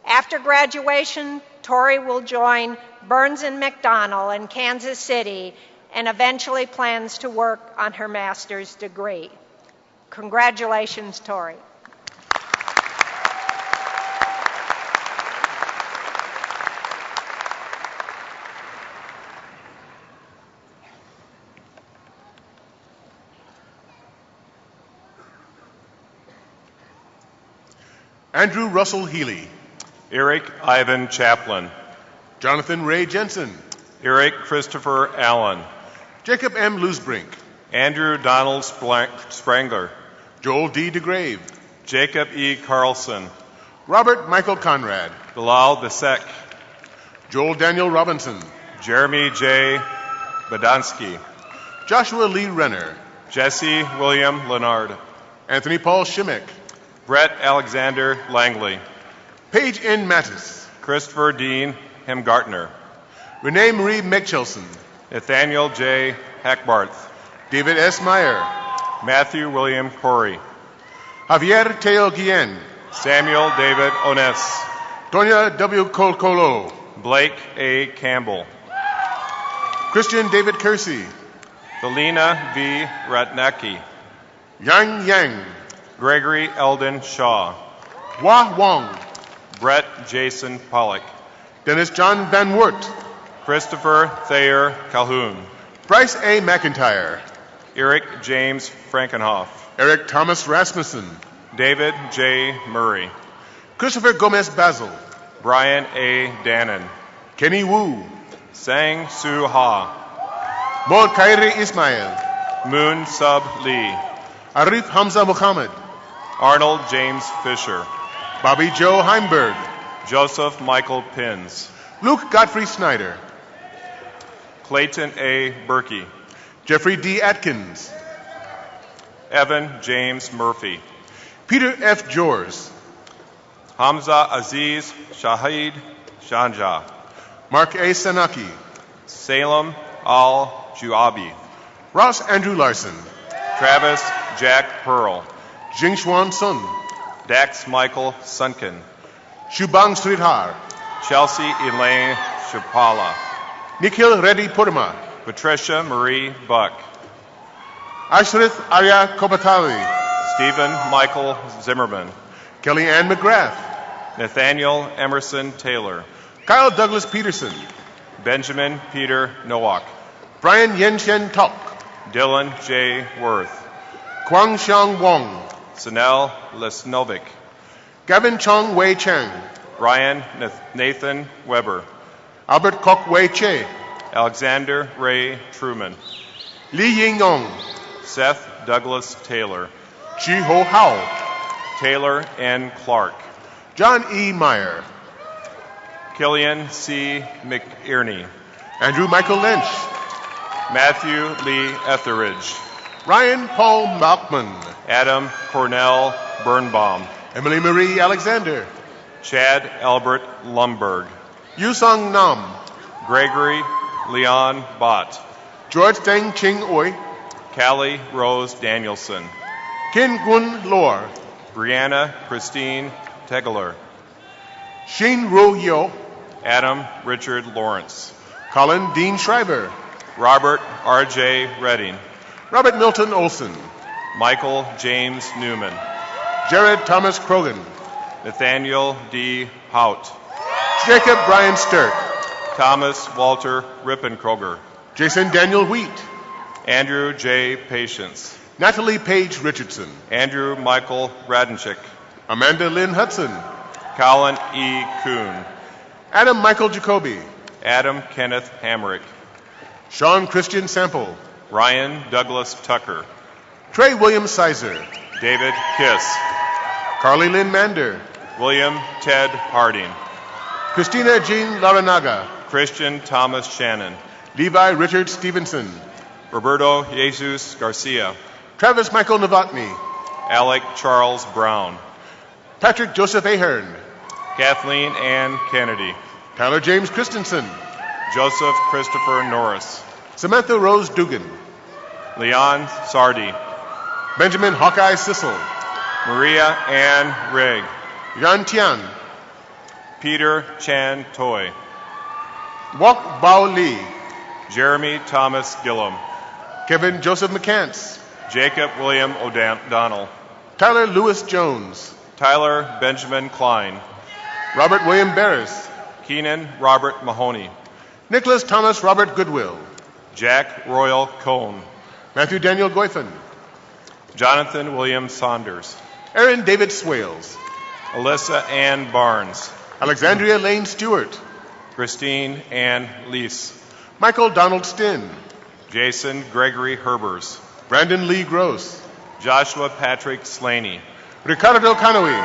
After graduation, Tori will join Burns & McDonnell in Kansas City and eventually plans to work on her master's degree. Congratulations, Tori. Andrew Russell Healy. Eric Ivan Chaplin. Jonathan Ray Jensen. Eric Christopher Allen. Jacob M. Loosbrink. Andrew Donald Sprangler. Joel D. DeGrave. Jacob E. Carlson. Robert Michael Conrad. Bilal Desek. Joel Daniel Robinson. Jeremy J. Badansky. Joshua Lee Renner. Jesse William Leonard. Anthony Paul Shimek. Brett Alexander Langley. Paige N. Mattis. Christopher Dean Hemgartner. Renee Marie Mechelson. Nathaniel J. Hackbarth. David S. Meyer. Matthew William Corey. Javier Teo Guillen. Samuel David Ones. Tonya W. Colcolo. Blake A. Campbell. Christian David Kersey. Felina V. Ratnacki. Yang Yang. Gregory Eldon Shaw. Wah Wong. Brett Jason Pollock. Dennis John Van Wert. Christopher Thayer Calhoun. Bryce A. McIntyre. Eric James Frankenhoff. Eric Thomas Rasmussen. David J. Murray. Christopher Gomez Basil. Brian A. Dannon. Kenny Wu. Sang Soo Ha. Mo Khairi Ismail. Moon Sub Lee. Arif Hamza Muhammad. Arnold James Fisher. Bobby Joe Heimberg. Joseph Michael Pins. Luke Godfrey Snyder. Clayton A. Berkey. Jeffrey D. Atkins. Evan James Murphy. Peter F. Jors. Hamza Aziz Shahid Shanja. Mark A. Sanaki. Salem Al-Juabi. Ross Andrew Larson. Travis Jack Pearl. Jingxuan Sun. Dax Michael Sunken. Shubhang Sridhar. Chelsea Elaine Shapala. Nikhil Reddy Purma. Patricia Marie Buck. Ashrith Arya Kobatali. Stephen Michael Zimmerman. Kelly Ann McGrath. Nathaniel Emerson Taylor. Kyle Douglas Peterson. Benjamin Peter Nowak. Brian Yenshen Tok. Dylan J. Worth. Kwang Xiang Wong. Sanel Lesnovic. Gavin Chong Wei Chang. Ryan Nathan Weber. Albert Kok Wei Che. Alexander Ray Truman. Li Ying Ong. Seth Douglas Taylor. Chi Ho Hao. Taylor N. Clark. John E. Meyer. Killian C. McIerney. Andrew Michael Lynch. Matthew Lee Etheridge. Ryan Paul Malkman. Adam Cornell Birnbaum. Emily Marie Alexander. Chad Albert Lumberg. Yusong Nam. Gregory Leon Bott. George Deng Ching Oi. Callie Rose Danielson. Kin Gun Lor. Brianna Christine Tegeler. Shin Ro Yo. Adam Richard Lawrence. Colin Dean Schreiber. Robert R.J. Redding. Robert Milton Olson. Michael James Newman. Jared Thomas Krogan. Nathaniel D. Hout. Jacob Brian Sturk. Thomas Walter Rippenkroger. Jason Daniel Wheat. Andrew J. Patience. Natalie Page Richardson. Andrew Michael Radenchik. Amanda Lynn Hudson. Colin E. Kuhn. Adam Michael Jacoby. Adam Kenneth Hamrick. Sean Christian Sample. Ryan Douglas Tucker. Trey William Sizer. David Kiss. Carly Lynn Mander. William Ted Harding. Christina Jean Laranaga. Christian Thomas Shannon. Levi Richard Stevenson. Roberto Jesus Garcia. Travis Michael Novotny. Alec Charles Brown. Patrick Joseph Ahern. Kathleen Ann Kennedy. Tyler James Christensen. Joseph Christopher Norris. Samantha Rose Dugan. Leon Sardi. Benjamin Hawkeye Sissel. Maria Ann Rigg. Yan Tian. Peter Chan Toy. Wok Bao Lee. Jeremy Thomas Gillum. Kevin Joseph McCants. Jacob William O'Donnell. Tyler Lewis Jones. Tyler Benjamin Klein. Robert William Barris. Keenan Robert Mahoney. Nicholas Thomas Robert Goodwill. Jack Royal Cohn. Matthew Daniel Goifen. Jonathan William Saunders. Aaron David Swales. Alyssa Ann Barnes. Alexandria Lane Stewart. Christine Ann Leese. Michael Donald Stinn. Jason Gregory Herbers. Brandon Lee Gross. Joshua Patrick Slaney. Ricardo Canoe.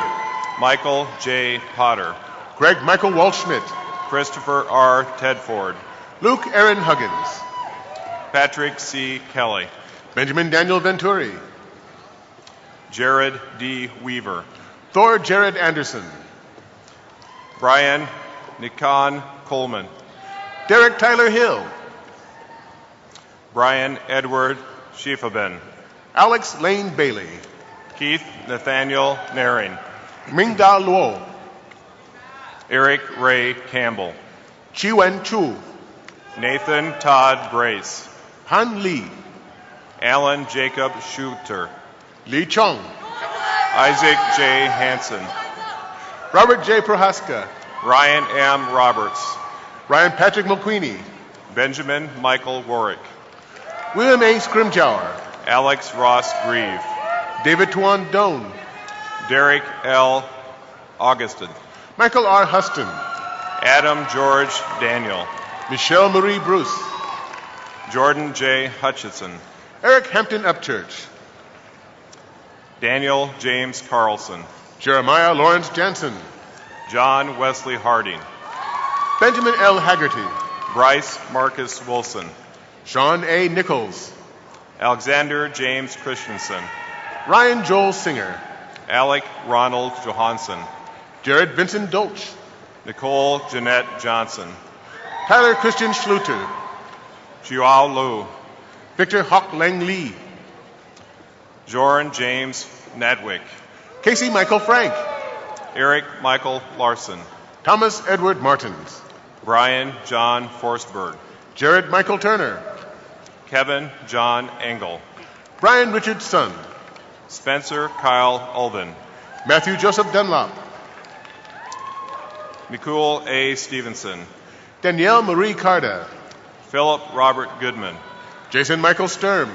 Michael J. Potter. Greg Michael Waldschmidt. Christopher R. Tedford. Luke Aaron Huggins. Patrick C. Kelly. Benjamin Daniel Venturi. Jared D. Weaver. Thor Jared Anderson. Brian Nikon Coleman. Derek Tyler Hill. Brian Edward Schieffaben. Alex Lane Bailey. Keith Nathaniel Naring. Mingda Luo. Eric Ray Campbell. Chi-Wen Chu. Nathan Todd Brace. Han Lee. Alan Jacob Shooter. Lee Chong. Isaac J. Hansen. Robert J. Prohaska. Ryan M. Roberts. Ryan Patrick McQueenie. Benjamin Michael Warwick. William A. Scrimjour. Alex Ross Grieve. David Tuan Doan. Derek L. Augustin. Michael R. Huston. Adam George Daniel. Michelle Marie Bruce. Jordan J. Hutchison. Eric Hampton Upchurch. Daniel James Carlson. Jeremiah Lawrence Jansen. John Wesley Harding. Benjamin L. Haggerty. Bryce Marcus Wilson. Sean A. Nichols. Alexander James Christensen. Ryan Joel Singer. Alec Ronald Johansson. Jared Vincent Dolch. Nicole Jeanette Johnson. Tyler Christian Schluter. Xiao Lu. Victor Hock Lang Lee. Joran James Nadwick. Casey Michael Frank. Eric Michael Larson. Thomas Edward Martins. Brian John Forsberg. Jared Michael Turner. Kevin John Engel. Brian Richard Son. Spencer Kyle Ulvin. Matthew Joseph Dunlop. Nicole A. Stevenson. Danielle Marie Carda. Philip Robert Goodman. Jason Michael Sturm.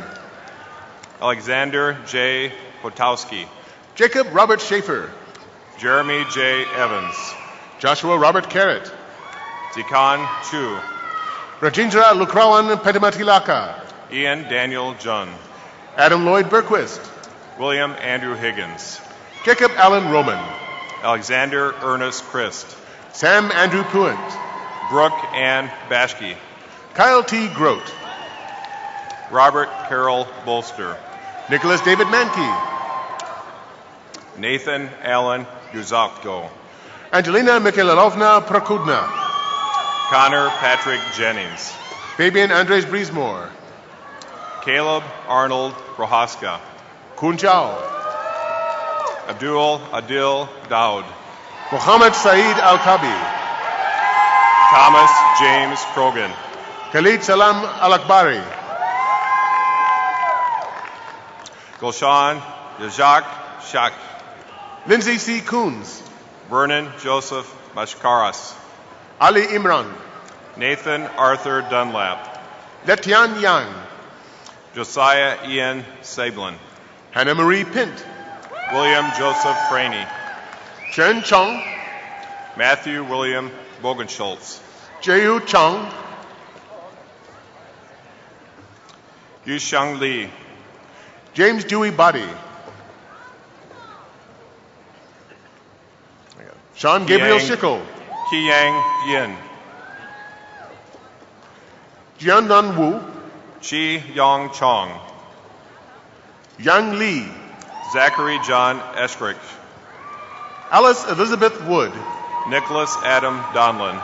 Alexander J. Potowski. Jacob Robert Schaefer. Jeremy J. Evans. Joshua Robert Carrot. Zikan Chu. Rajendra Lukrawan Petamatilaka. Ian Daniel Jun. Adam Lloyd Berquist. William Andrew Higgins. Jacob Allen Roman. Alexander Ernest Christ. Sam Andrew Puent. Brooke Ann Bashke. Kyle T. Grote. Robert Carroll Bolster. Nicholas David Mankey. Nathan Allen Guzovko. Angelina Mikhailovna Prokudna. Connor Patrick Jennings. Fabian Andres Breezemore. Caleb Arnold Prohaska. Kun Chao. Abdul Adil Daoud. Mohammed Saeed Al-Kabi. Thomas James Krogan. Khalid Salam Al-Akbari. Gulshan Yajak Shak. Lindsay C. Coons. Vernon Joseph Mashkaras. Ali Imran. Nathan Arthur Dunlap. Letian Yang. Josiah Ian Sablin. Hannah Marie Pint. William Joseph Franey. Chen Chong. Matthew William Bogenschultz. Jehu Chong. Yushang Li. James Dewey Body. Sean Gabriel Schickel. Qiyang Yin. Jiandan Wu. Chi Yong Chong. Yang Li. Zachary John Estrick. Alice Elizabeth Wood. Nicholas Adam Donlin.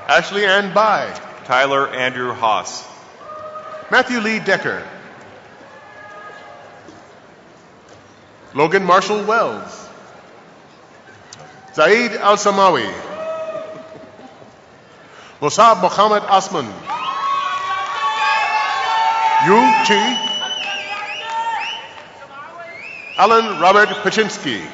Ashley Ann Bai. Tyler Andrew Haas. Matthew Lee Decker. Logan Marshall Wells. Zaid Al-Samawi. Musab Mohammed Asman. Yu Chi. Alan Robert Paczynski.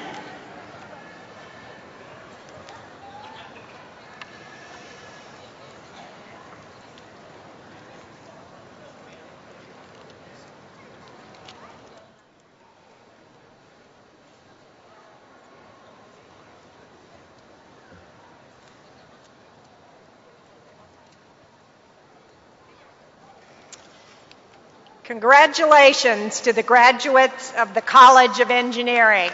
Congratulations to the graduates of the College of Engineering.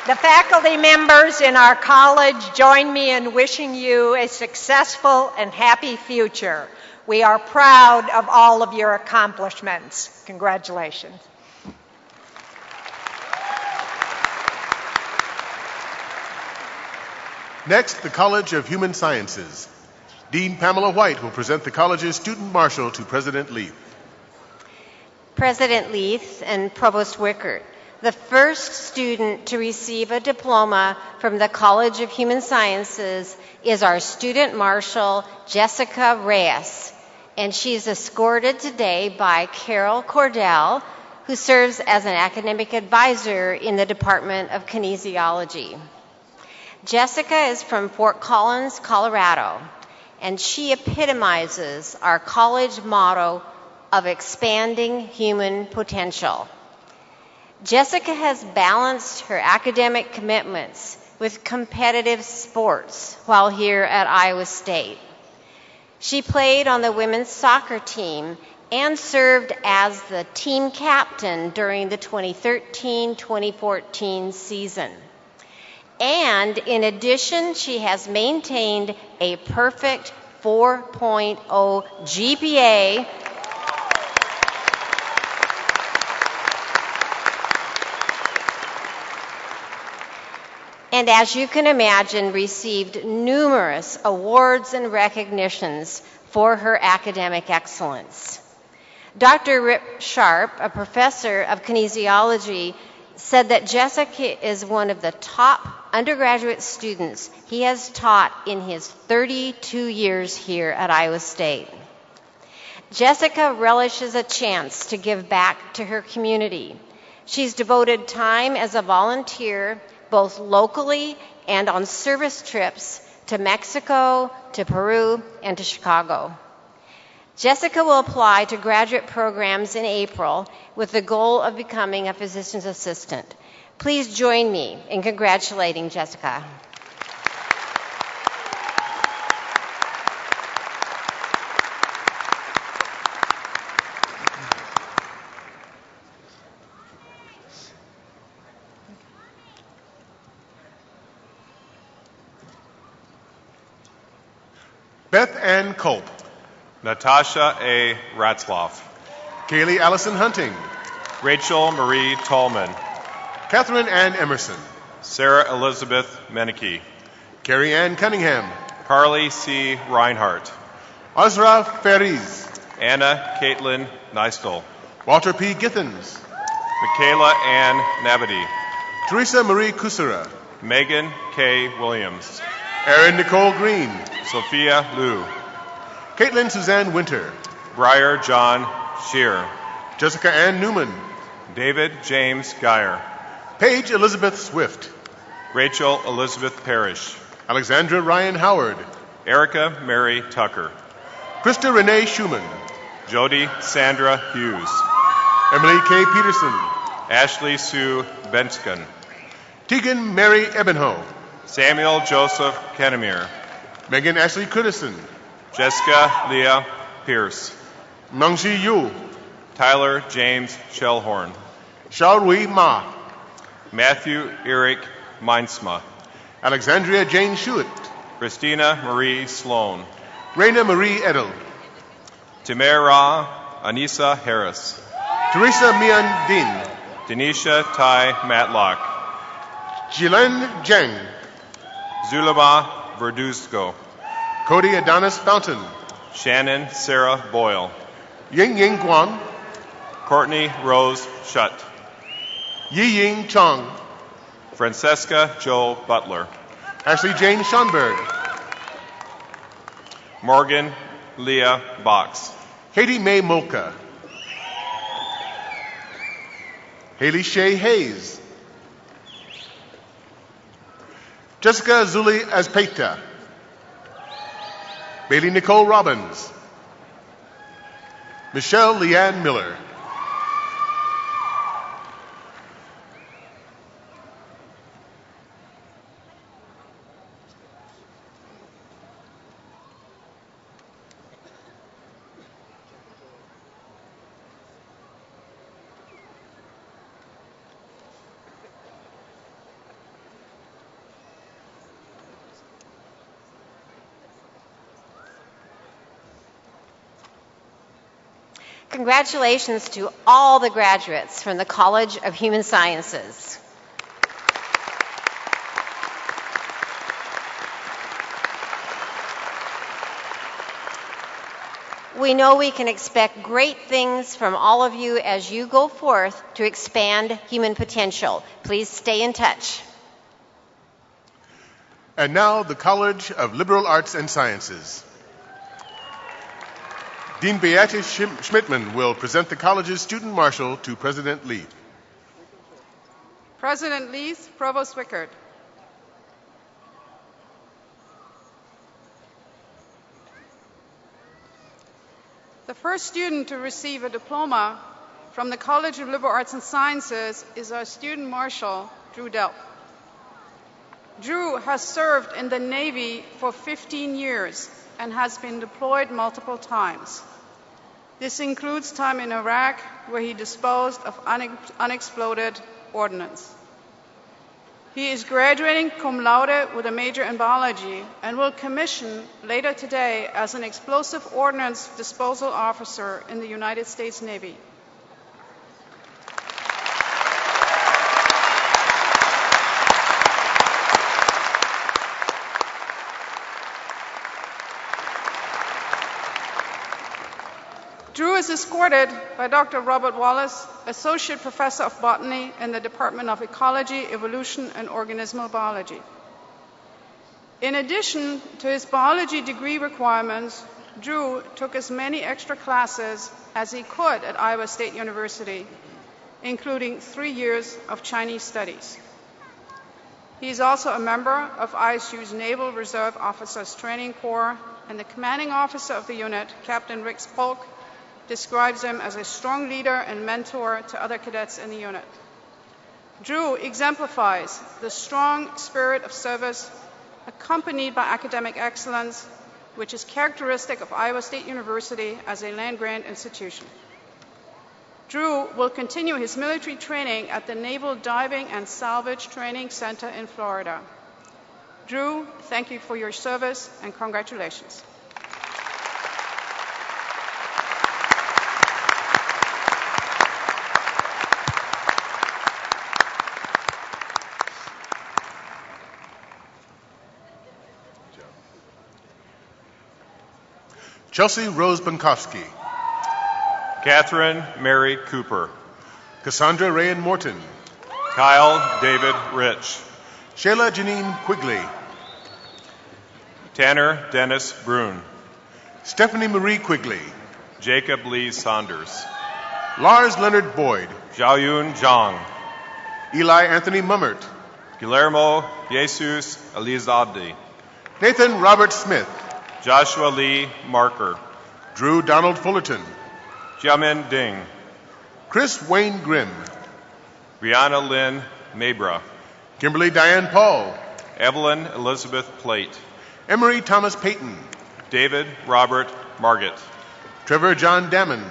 The faculty members in our college join me in wishing you a successful and happy future. We are proud of all of your accomplishments. Congratulations. Next, the College of Human Sciences. Dean Pamela White will present the college's Student Marshal to President Leith. President Leith and Provost Wickert, the first student to receive a diploma from the College of Human Sciences is our Student Marshal, Jessica Reyes, and she's escorted today by Carol Cordell, who serves as an academic advisor in the Department of Kinesiology. Jessica is from Fort Collins, Colorado, and she epitomizes our college motto of expanding human potential. Jessica has balanced her academic commitments with competitive sports while here at Iowa State. She played on the women's soccer team and served as the team captain during the 2013-2014 season. And in addition, she has maintained a perfect 4.0 GPA and, as you can imagine, received numerous awards and recognitions for her academic excellence. Dr. Rip Sharp, a professor of kinesiology, said that Jessica is one of the top undergraduate students he has taught in his 32 years here at Iowa State. Jessica relishes a chance to give back to her community. She's devoted time as a volunteer both locally and on service trips to Mexico, to Peru, and to Chicago. Jessica will apply to graduate programs in April with the goal of becoming a physician's assistant. Please join me in congratulating Jessica. Beth Ann Culp. Natasha A. Ratzloff. Kaylee Allison Hunting. Rachel Marie Tallman. Catherine Ann Emerson. Sarah Elizabeth Menike. Carrie Ann Cunningham. Carly C. Reinhardt. Azra Feriz. Anna Caitlin Neistel. Walter P. Githens. Michaela Ann Nabady. Teresa Marie Kusura. Megan K. Williams. Erin Nicole Green. Sophia Liu. Caitlin Suzanne Winter. Briar John Shear. Jessica Ann Newman. David James Geyer. Paige Elizabeth Swift. Rachel Elizabeth Parrish. Alexandra Ryan Howard. Erica Mary Tucker. Krista Renee Schumann. Jody Sandra Hughes. Emily K. Peterson. Ashley Sue Bensken. Tegan Mary Ebenho. Samuel Joseph Kennemere. Megan Ashley Curtison. Jessica Leah Pierce. Mangshi Yu. Tyler James Shellhorn. Xiaorui Ma. Matthew Eric Meinsma. Alexandria Jane Schuett. Christina Marie Sloan. Raina Marie Edel. Tamara Anissa Harris. Teresa Mian Din. Denisha Tai Matlock. Jilen Zheng. Zulema Verduzco. Cody Adonis Fountain. Shannon Sarah Boyle. Ying Ying Guan. Courtney Rose Shutt. Yi Ying Chong. Francesca Joe Butler. Ashley Jane Schonberg. Morgan Leah Box. Katie Mae Molka. Haley Shea Hayes. Jessica Zuli Azpeta. Bailey Nicole Robbins. Michelle Leanne Miller. Congratulations to all the graduates from the College of Human Sciences. We know we can expect great things from all of you as you go forth to expand human potential. Please stay in touch. And now, the College of Liberal Arts and Sciences. Dean Beate Schmidtman will present the college's student marshal to President Leith. President Leith, Provost Wickard. The first student to receive a diploma from the College of Liberal Arts and Sciences is our student marshal, Drew Delp. Drew has served in the Navy for 15 years and has been deployed multiple times. This includes time in Iraq, where he disposed of unexploded ordnance. He is graduating cum laude with a major in biology and will commission later today as an explosive ordnance disposal officer in the United States Navy. Drew is escorted by Dr. Robert Wallace, Associate Professor of Botany in the Department of Ecology, Evolution, and Organismal Biology. In addition to his biology degree requirements, Drew took as many extra classes as he could at Iowa State University, including 3 years of Chinese studies. He is also a member of ISU's Naval Reserve Officers Training Corps, and the commanding officer of the unit, Captain Rick Polk, describes him as a strong leader and mentor to other cadets in the unit. Drew exemplifies the strong spirit of service accompanied by academic excellence, which is characteristic of Iowa State University as a land-grant institution. Drew will continue his military training at the Naval Diving and Salvage Training Center in Florida. Drew, thank you for your service and congratulations. Chelsea Rose Bankowski. Catherine Mary Cooper. Cassandra Rayan Morton. Kyle David Rich. Shayla Janine Quigley. Tanner Dennis Brune. Stephanie Marie Quigley. Jacob Lee Saunders. Lars Leonard Boyd. Xiaoyun Zhang. Eli Anthony Mummert. Guillermo Jesus Elizalde. Nathan Robert Smith. Joshua Lee Marker. Drew Donald Fullerton. Jiamin Ding. Chris Wayne Grimm. Brianna Lynn Mabra. Kimberly Diane Paul. Evelyn Elizabeth Plate. Emery Thomas Payton. David Robert Margett. Trevor John Damon.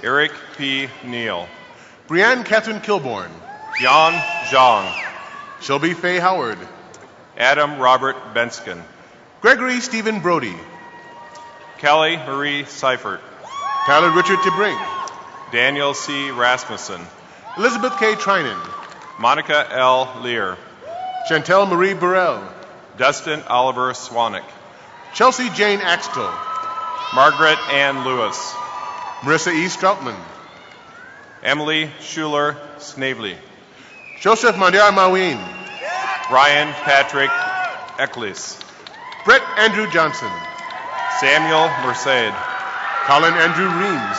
Eric P. Neal. Brianne Catherine Kilborn. Yan Zhang. Shelby Faye Howard. Adam Robert Benskin. Gregory Stephen Brody. Kelly Marie Seifert. Tyler Richard Tibrink. Daniel C. Rasmussen. Elizabeth K. Trinan. Monica L. Lear. Chantel Marie Burrell. Dustin Oliver Swanick. Chelsea Jane Axtell. Margaret Ann Lewis. Marissa E. Stroutman. Emily Schuler Snavely. Joseph Mandiar Mawin. Ryan Patrick Eccles. Brett Andrew Johnson. Samuel Merced. Colin Andrew Reams.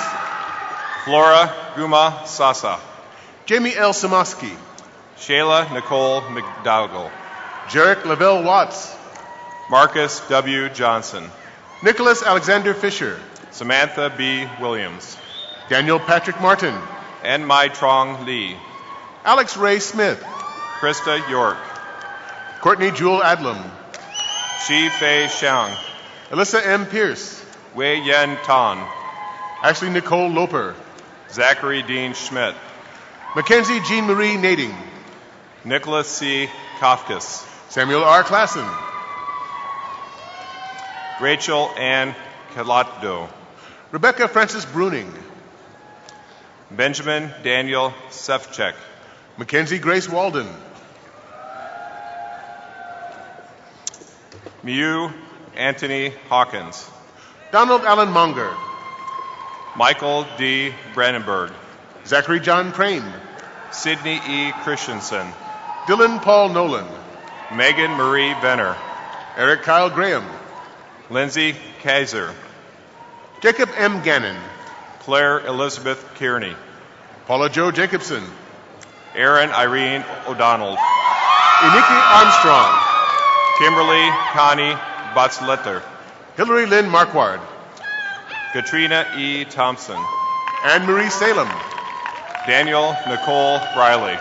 Flora Guma Sasa. Jamie L. Samoski. Shayla Nicole McDougall. Jarek Lavelle Watts. Marcus W. Johnson. Nicholas Alexander Fisher. Samantha B. Williams. Daniel Patrick Martin. And Mai Trong Lee. Alex Ray Smith. Krista York. Courtney Jewel Adlam. Shi Fei Xiang. Alyssa M. Pierce. Wei Yen Tan. Ashley Nicole Loper. Zachary Dean Schmidt. Mackenzie Jean Marie Nading. Nicholas C. Kafkas. Samuel R. Klassen. Rachel Ann Kalatdo. Rebecca Francis Bruning. Benjamin Daniel Sefcek. Mackenzie Grace Walden. Miu Anthony Hawkins. Donald Allen Monger. Michael D. Brandenburg. Zachary John Crane. Sidney E. Christensen. Dylan Paul Nolan. Megan Marie Venner. Eric Kyle Graham. Lindsay Kaiser. Jacob M. Gannon. Claire Elizabeth Kearney. Paula Jo Jacobson. Erin Irene O'Donnell. Iniki Armstrong. Kimberly Connie Batzletter. Hillary Lynn Marquardt. Katrina E. Thompson. Anne Marie Salem. Daniel Nicole Riley.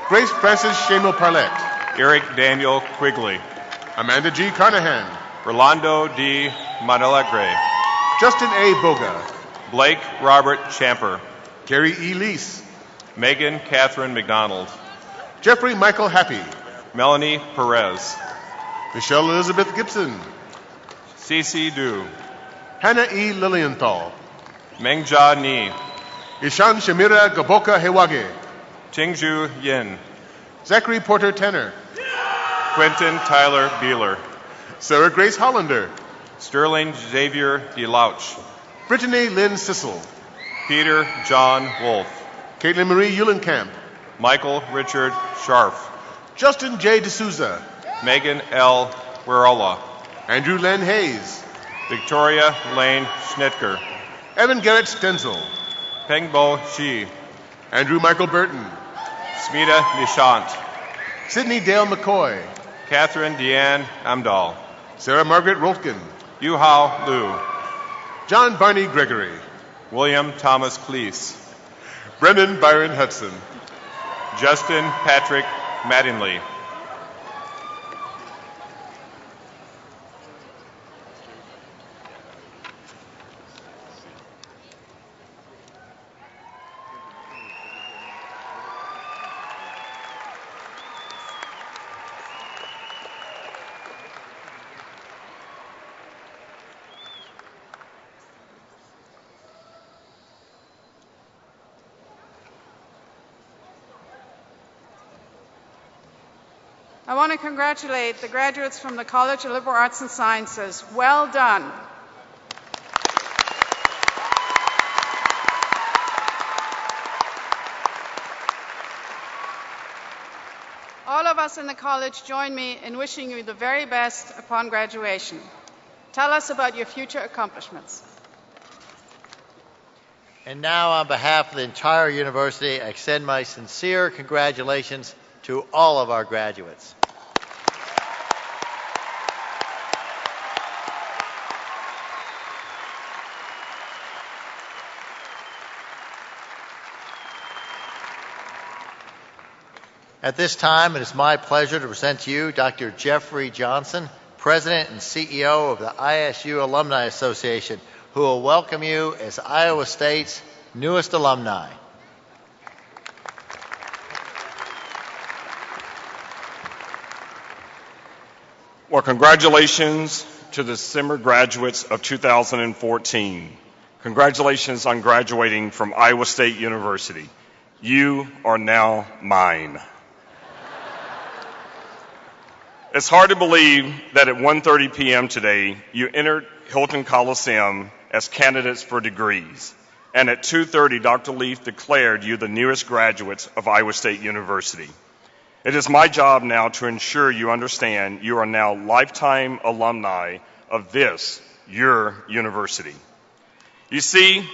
Grace Francis Shamo Parlett. Eric Daniel Quigley. Amanda G. Carnahan. Rolando D. Monalegre. Justin A. Boga. Blake Robert Champer. Carrie E. Lease. Megan Catherine McDonald. Jeffrey Michael Happy. Melanie Perez. Michelle Elizabeth Gibson. Cece Du. Hannah E. Lilienthal. Mengjia Ni. Ishan Shamira Gaboka Hewage. Tingju Yin. Zachary Porter Tenner. Quentin Tyler Beeler. Sarah Grace Hollander. Sterling Xavier DeLouch. Brittany Lynn Sissel. Peter John Wolf. Caitlin Marie Eulenkamp. Michael Richard Scharf. Justin J. D'Souza. Megan L. Werola. Andrew Len Hayes. Victoria Lane Schnitker. Evan Garrett Stenzel. Pengbo Shi. Andrew Michael Burton. Smita Nishant. Sydney Dale McCoy. Catherine Deanne Amdahl. Sarah Margaret Rolfkin. Yuhao Liu. John Barney Gregory. William Thomas Cleese. Brendan Byron Hudson. Justin Patrick Mattingly. I want to congratulate the graduates from the College of Liberal Arts and Sciences. Well done. all of us in the college join me in wishing you the very best upon graduation. Tell us about your future accomplishments. And now, on behalf of the entire university, I extend my sincere congratulations to all of our graduates. At this time, it is my pleasure to present to you Dr. Jeffrey Johnson, President and CEO of the ISU Alumni Association, who will welcome you as Iowa State's newest alumni. Well, congratulations to the summer graduates of 2014. Congratulations on graduating from Iowa State University. You are now mine. It's hard to believe that at 1:30 p.m. today, you entered Hilton Coliseum as candidates for degrees. And at 2:30, Dr. Leaf declared you the newest graduates of Iowa State University. It is my job now to ensure you understand you are now lifetime alumni of this, your university. You see,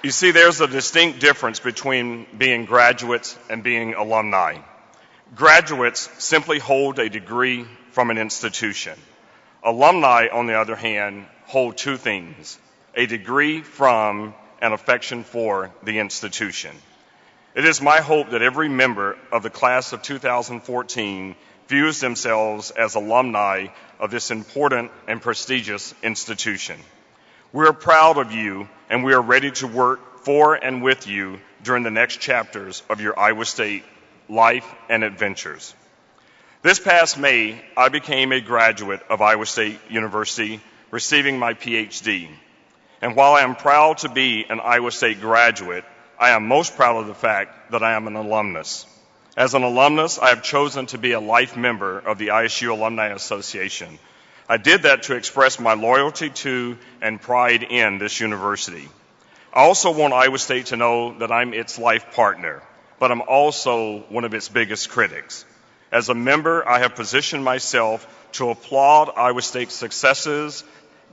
You see, there's a distinct difference between being graduates and being alumni. Graduates simply hold a degree from an institution. Alumni, on the other hand, hold two things: a degree from and affection for the institution. It is my hope that every member of the class of 2014 views themselves as alumni of this important and prestigious institution. We are proud of you, and we are ready to work for and with you during the next chapters of your Iowa State life and adventures. This past May, I became a graduate of Iowa State University, receiving my PhD. And while I am proud to be an Iowa State graduate, I am most proud of the fact that I am an alumnus. As an alumnus, I have chosen to be a life member of the ISU Alumni Association. I did that to express my loyalty to and pride in this university. I also want Iowa State to know that I'm its life partner, but I'm also one of its biggest critics. As a member, I have positioned myself to applaud Iowa State's successes,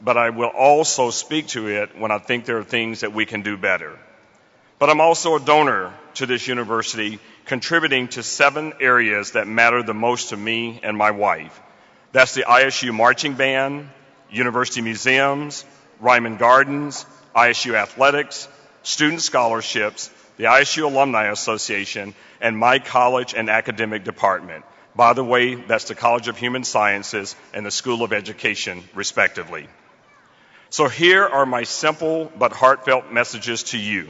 but I will also speak to it when I think there are things that we can do better. But I'm also a donor to this university, contributing to 7 areas that matter the most to me and my wife. That's the ISU Marching Band, University Museums, Ryman Gardens, ISU Athletics, Student Scholarships, the ISU Alumni Association, and my college and academic department. By the way, that's the College of Human Sciences and the School of Education, respectively. So here are my simple but heartfelt messages to you.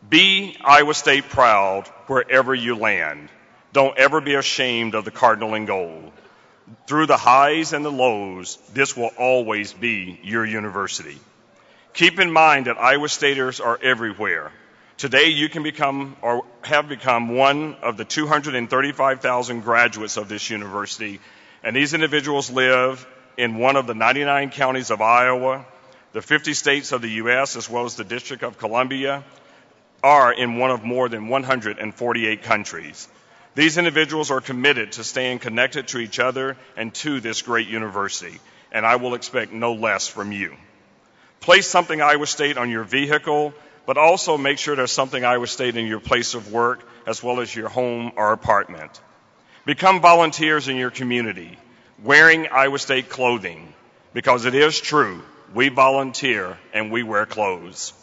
Be Iowa State proud wherever you land. Don't ever be ashamed of the cardinal and gold. Through the highs and the lows, this will always be your university. Keep in mind that Iowa Staters are everywhere. Today, you can become or have become one of the 235,000 graduates of this university, and these individuals live in one of the 99 counties of Iowa, the 50 states of the U.S., as well as the District of Columbia, are in one of more than 148 countries. These individuals are committed to staying connected to each other and to this great university, and I will expect no less from you. Place something Iowa State on your vehicle, but also make sure there's something Iowa State in your place of work, as well as your home or apartment. Become volunteers in your community, wearing Iowa State clothing, because it is true, we volunteer and we wear clothes.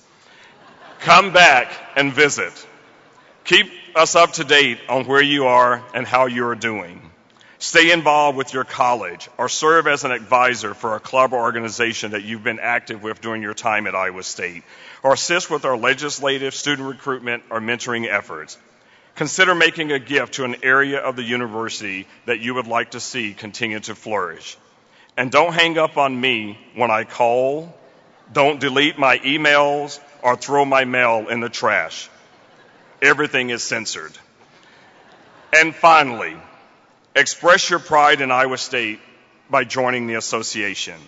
Come back and visit. Keep us up to date on where you are and how you are doing. Stay involved with your college or serve as an advisor for a club or organization that you've been active with during your time at Iowa State, or assist with our legislative, student recruitment, or mentoring efforts. Consider making a gift to an area of the university that you would like to see continue to flourish. And don't hang up on me when I call. Don't delete my emails or throw my mail in the trash. Everything is censored. And finally, express your pride in Iowa State by joining the association.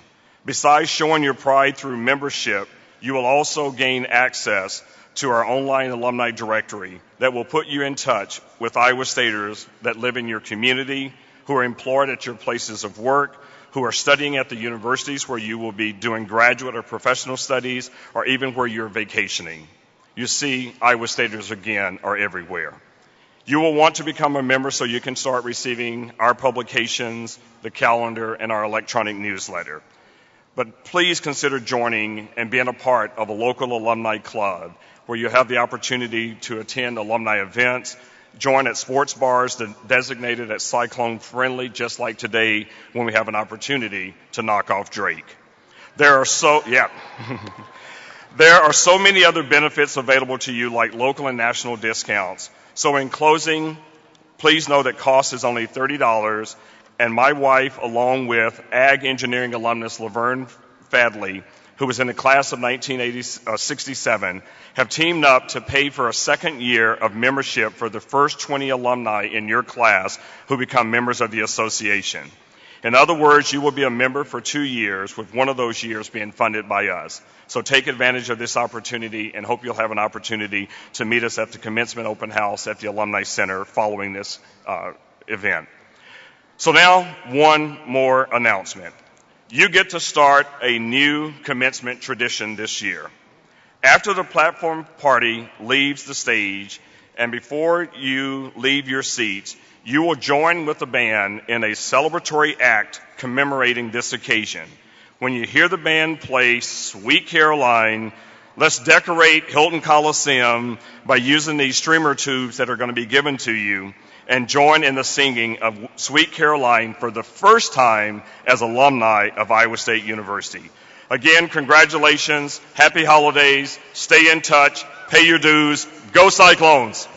Besides showing your pride through membership, you will also gain access to our online alumni directory that will put you in touch with Iowa Staters that live in your community, who are employed at your places of work, who are studying at the universities where you will be doing graduate or professional studies, or even where you're vacationing. You see, Iowa Staters, again, are everywhere. You will want to become a member so you can start receiving our publications, the calendar, and our electronic newsletter. But please consider joining and being a part of a local alumni club where you have the opportunity to attend alumni events, join at sports bars designated as cyclone friendly, just like today when we have an opportunity to knock off Drake. There are so many other benefits available to you, like local and national discounts. So in closing, please know that cost is only $30, and my wife, along with Ag Engineering alumnus Laverne Fadley, who was in the class of 1967, have teamed up to pay for a second year of membership for the first 20 alumni in your class who become members of the association. In other words, you will be a member for 2 years, with one of those years being funded by us. So take advantage of this opportunity, and hope you'll have an opportunity to meet us at the Commencement Open House at the Alumni Center following this event. So now, one more announcement. You get to start a new commencement tradition this year. After the platform party leaves the stage, and before you leave your seats, you will join with the band in a celebratory act commemorating this occasion. When you hear the band play Sweet Caroline, let's decorate Hilton Coliseum by using these streamer tubes that are going to be given to you, and join in the singing of Sweet Caroline for the first time as alumni of Iowa State University. Again, congratulations, happy holidays, stay in touch, pay your dues, go Cyclones!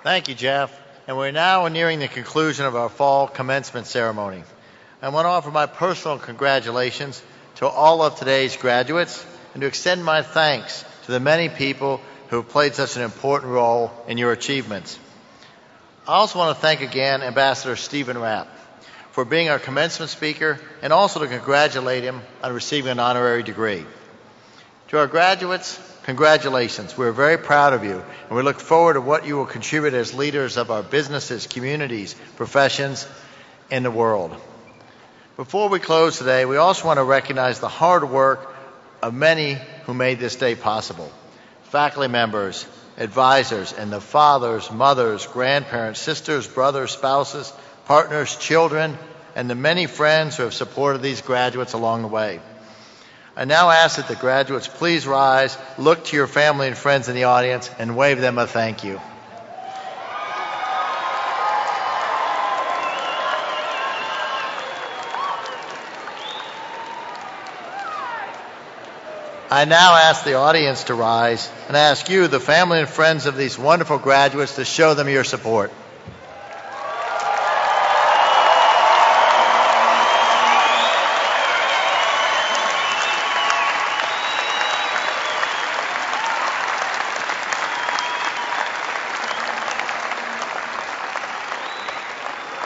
Thank you, Jeff. And we're now nearing the conclusion of our fall commencement ceremony. I want to offer my personal congratulations to all of today's graduates and to extend my thanks to the many people who have played such an important role in your achievements. I also want to thank again Ambassador Stephen Rapp for being our commencement speaker, and also to congratulate him on receiving an honorary degree. To our graduates, congratulations. We're very proud of you, and we look forward to what you will contribute as leaders of our businesses, communities, professions, and the world. Before we close today, we also want to recognize the hard work of many who made this day possible. Faculty members, advisors, and the fathers, mothers, grandparents, sisters, brothers, spouses, partners, children, and the many friends who have supported these graduates along the way. I now ask that the graduates please rise, look to your family and friends in the audience, and wave them a thank you. I now ask the audience to rise and ask you, the family and friends of these wonderful graduates, to show them your support.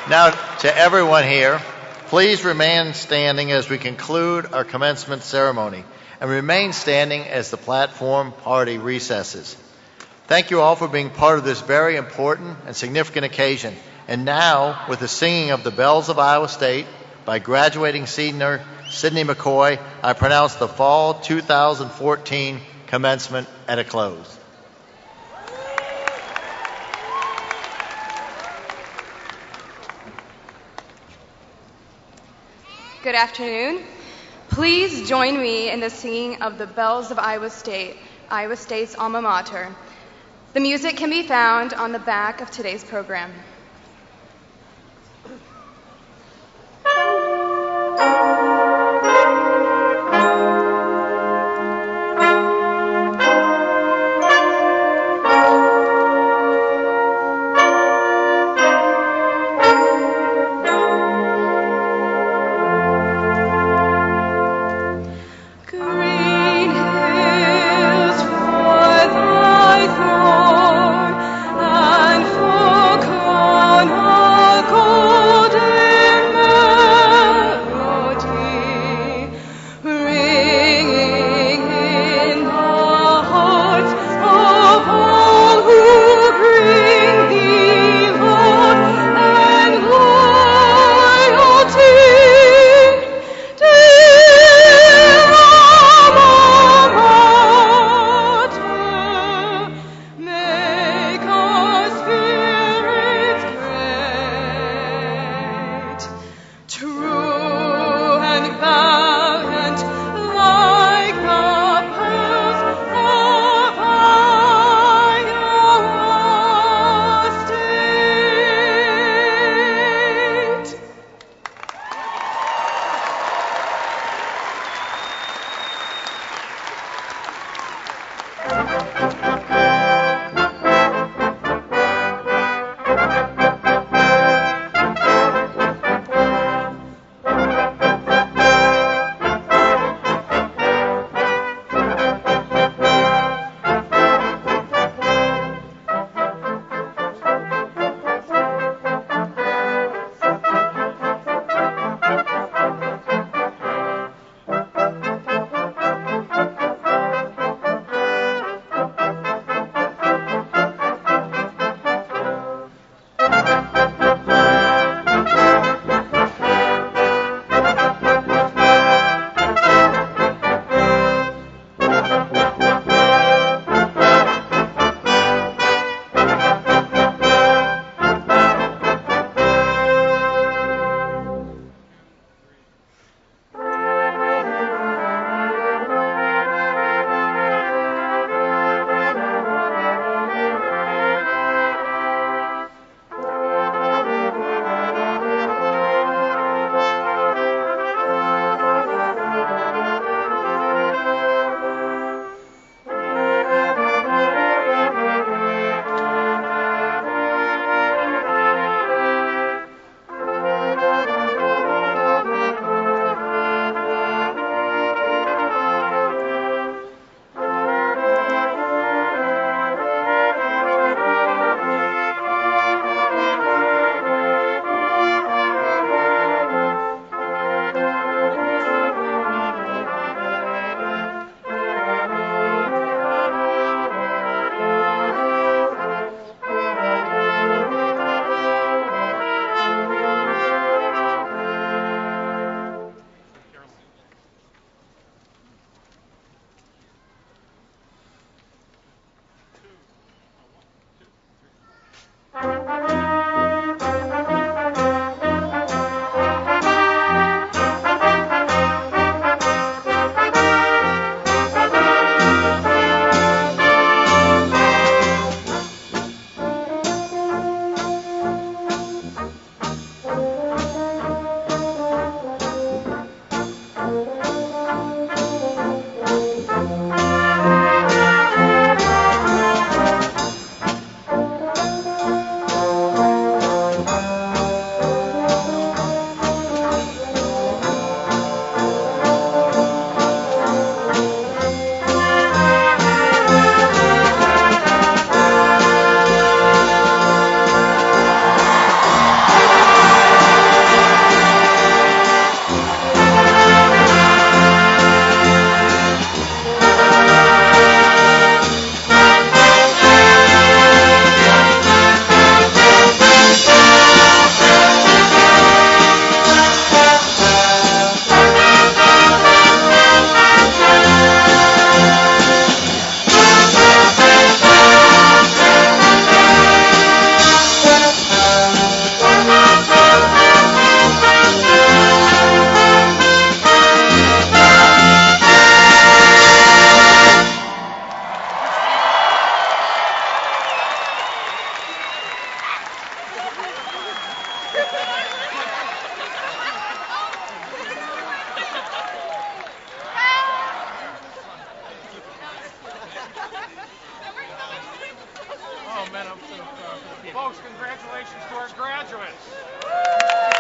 Now, to everyone here, please remain standing as we conclude our commencement ceremony, and remain standing as the platform party recesses. Thank you all for being part of this very important and significant occasion. And now, with the singing of the Bells of Iowa State by graduating senior Sydney McCoy, I pronounce the Fall 2014 commencement at a close. Good afternoon. Please join me in the singing of the Bells of Iowa State, Iowa State's alma mater. The music can be found on the back of today's program. And momentum for the people. Folks, congratulations to our graduates.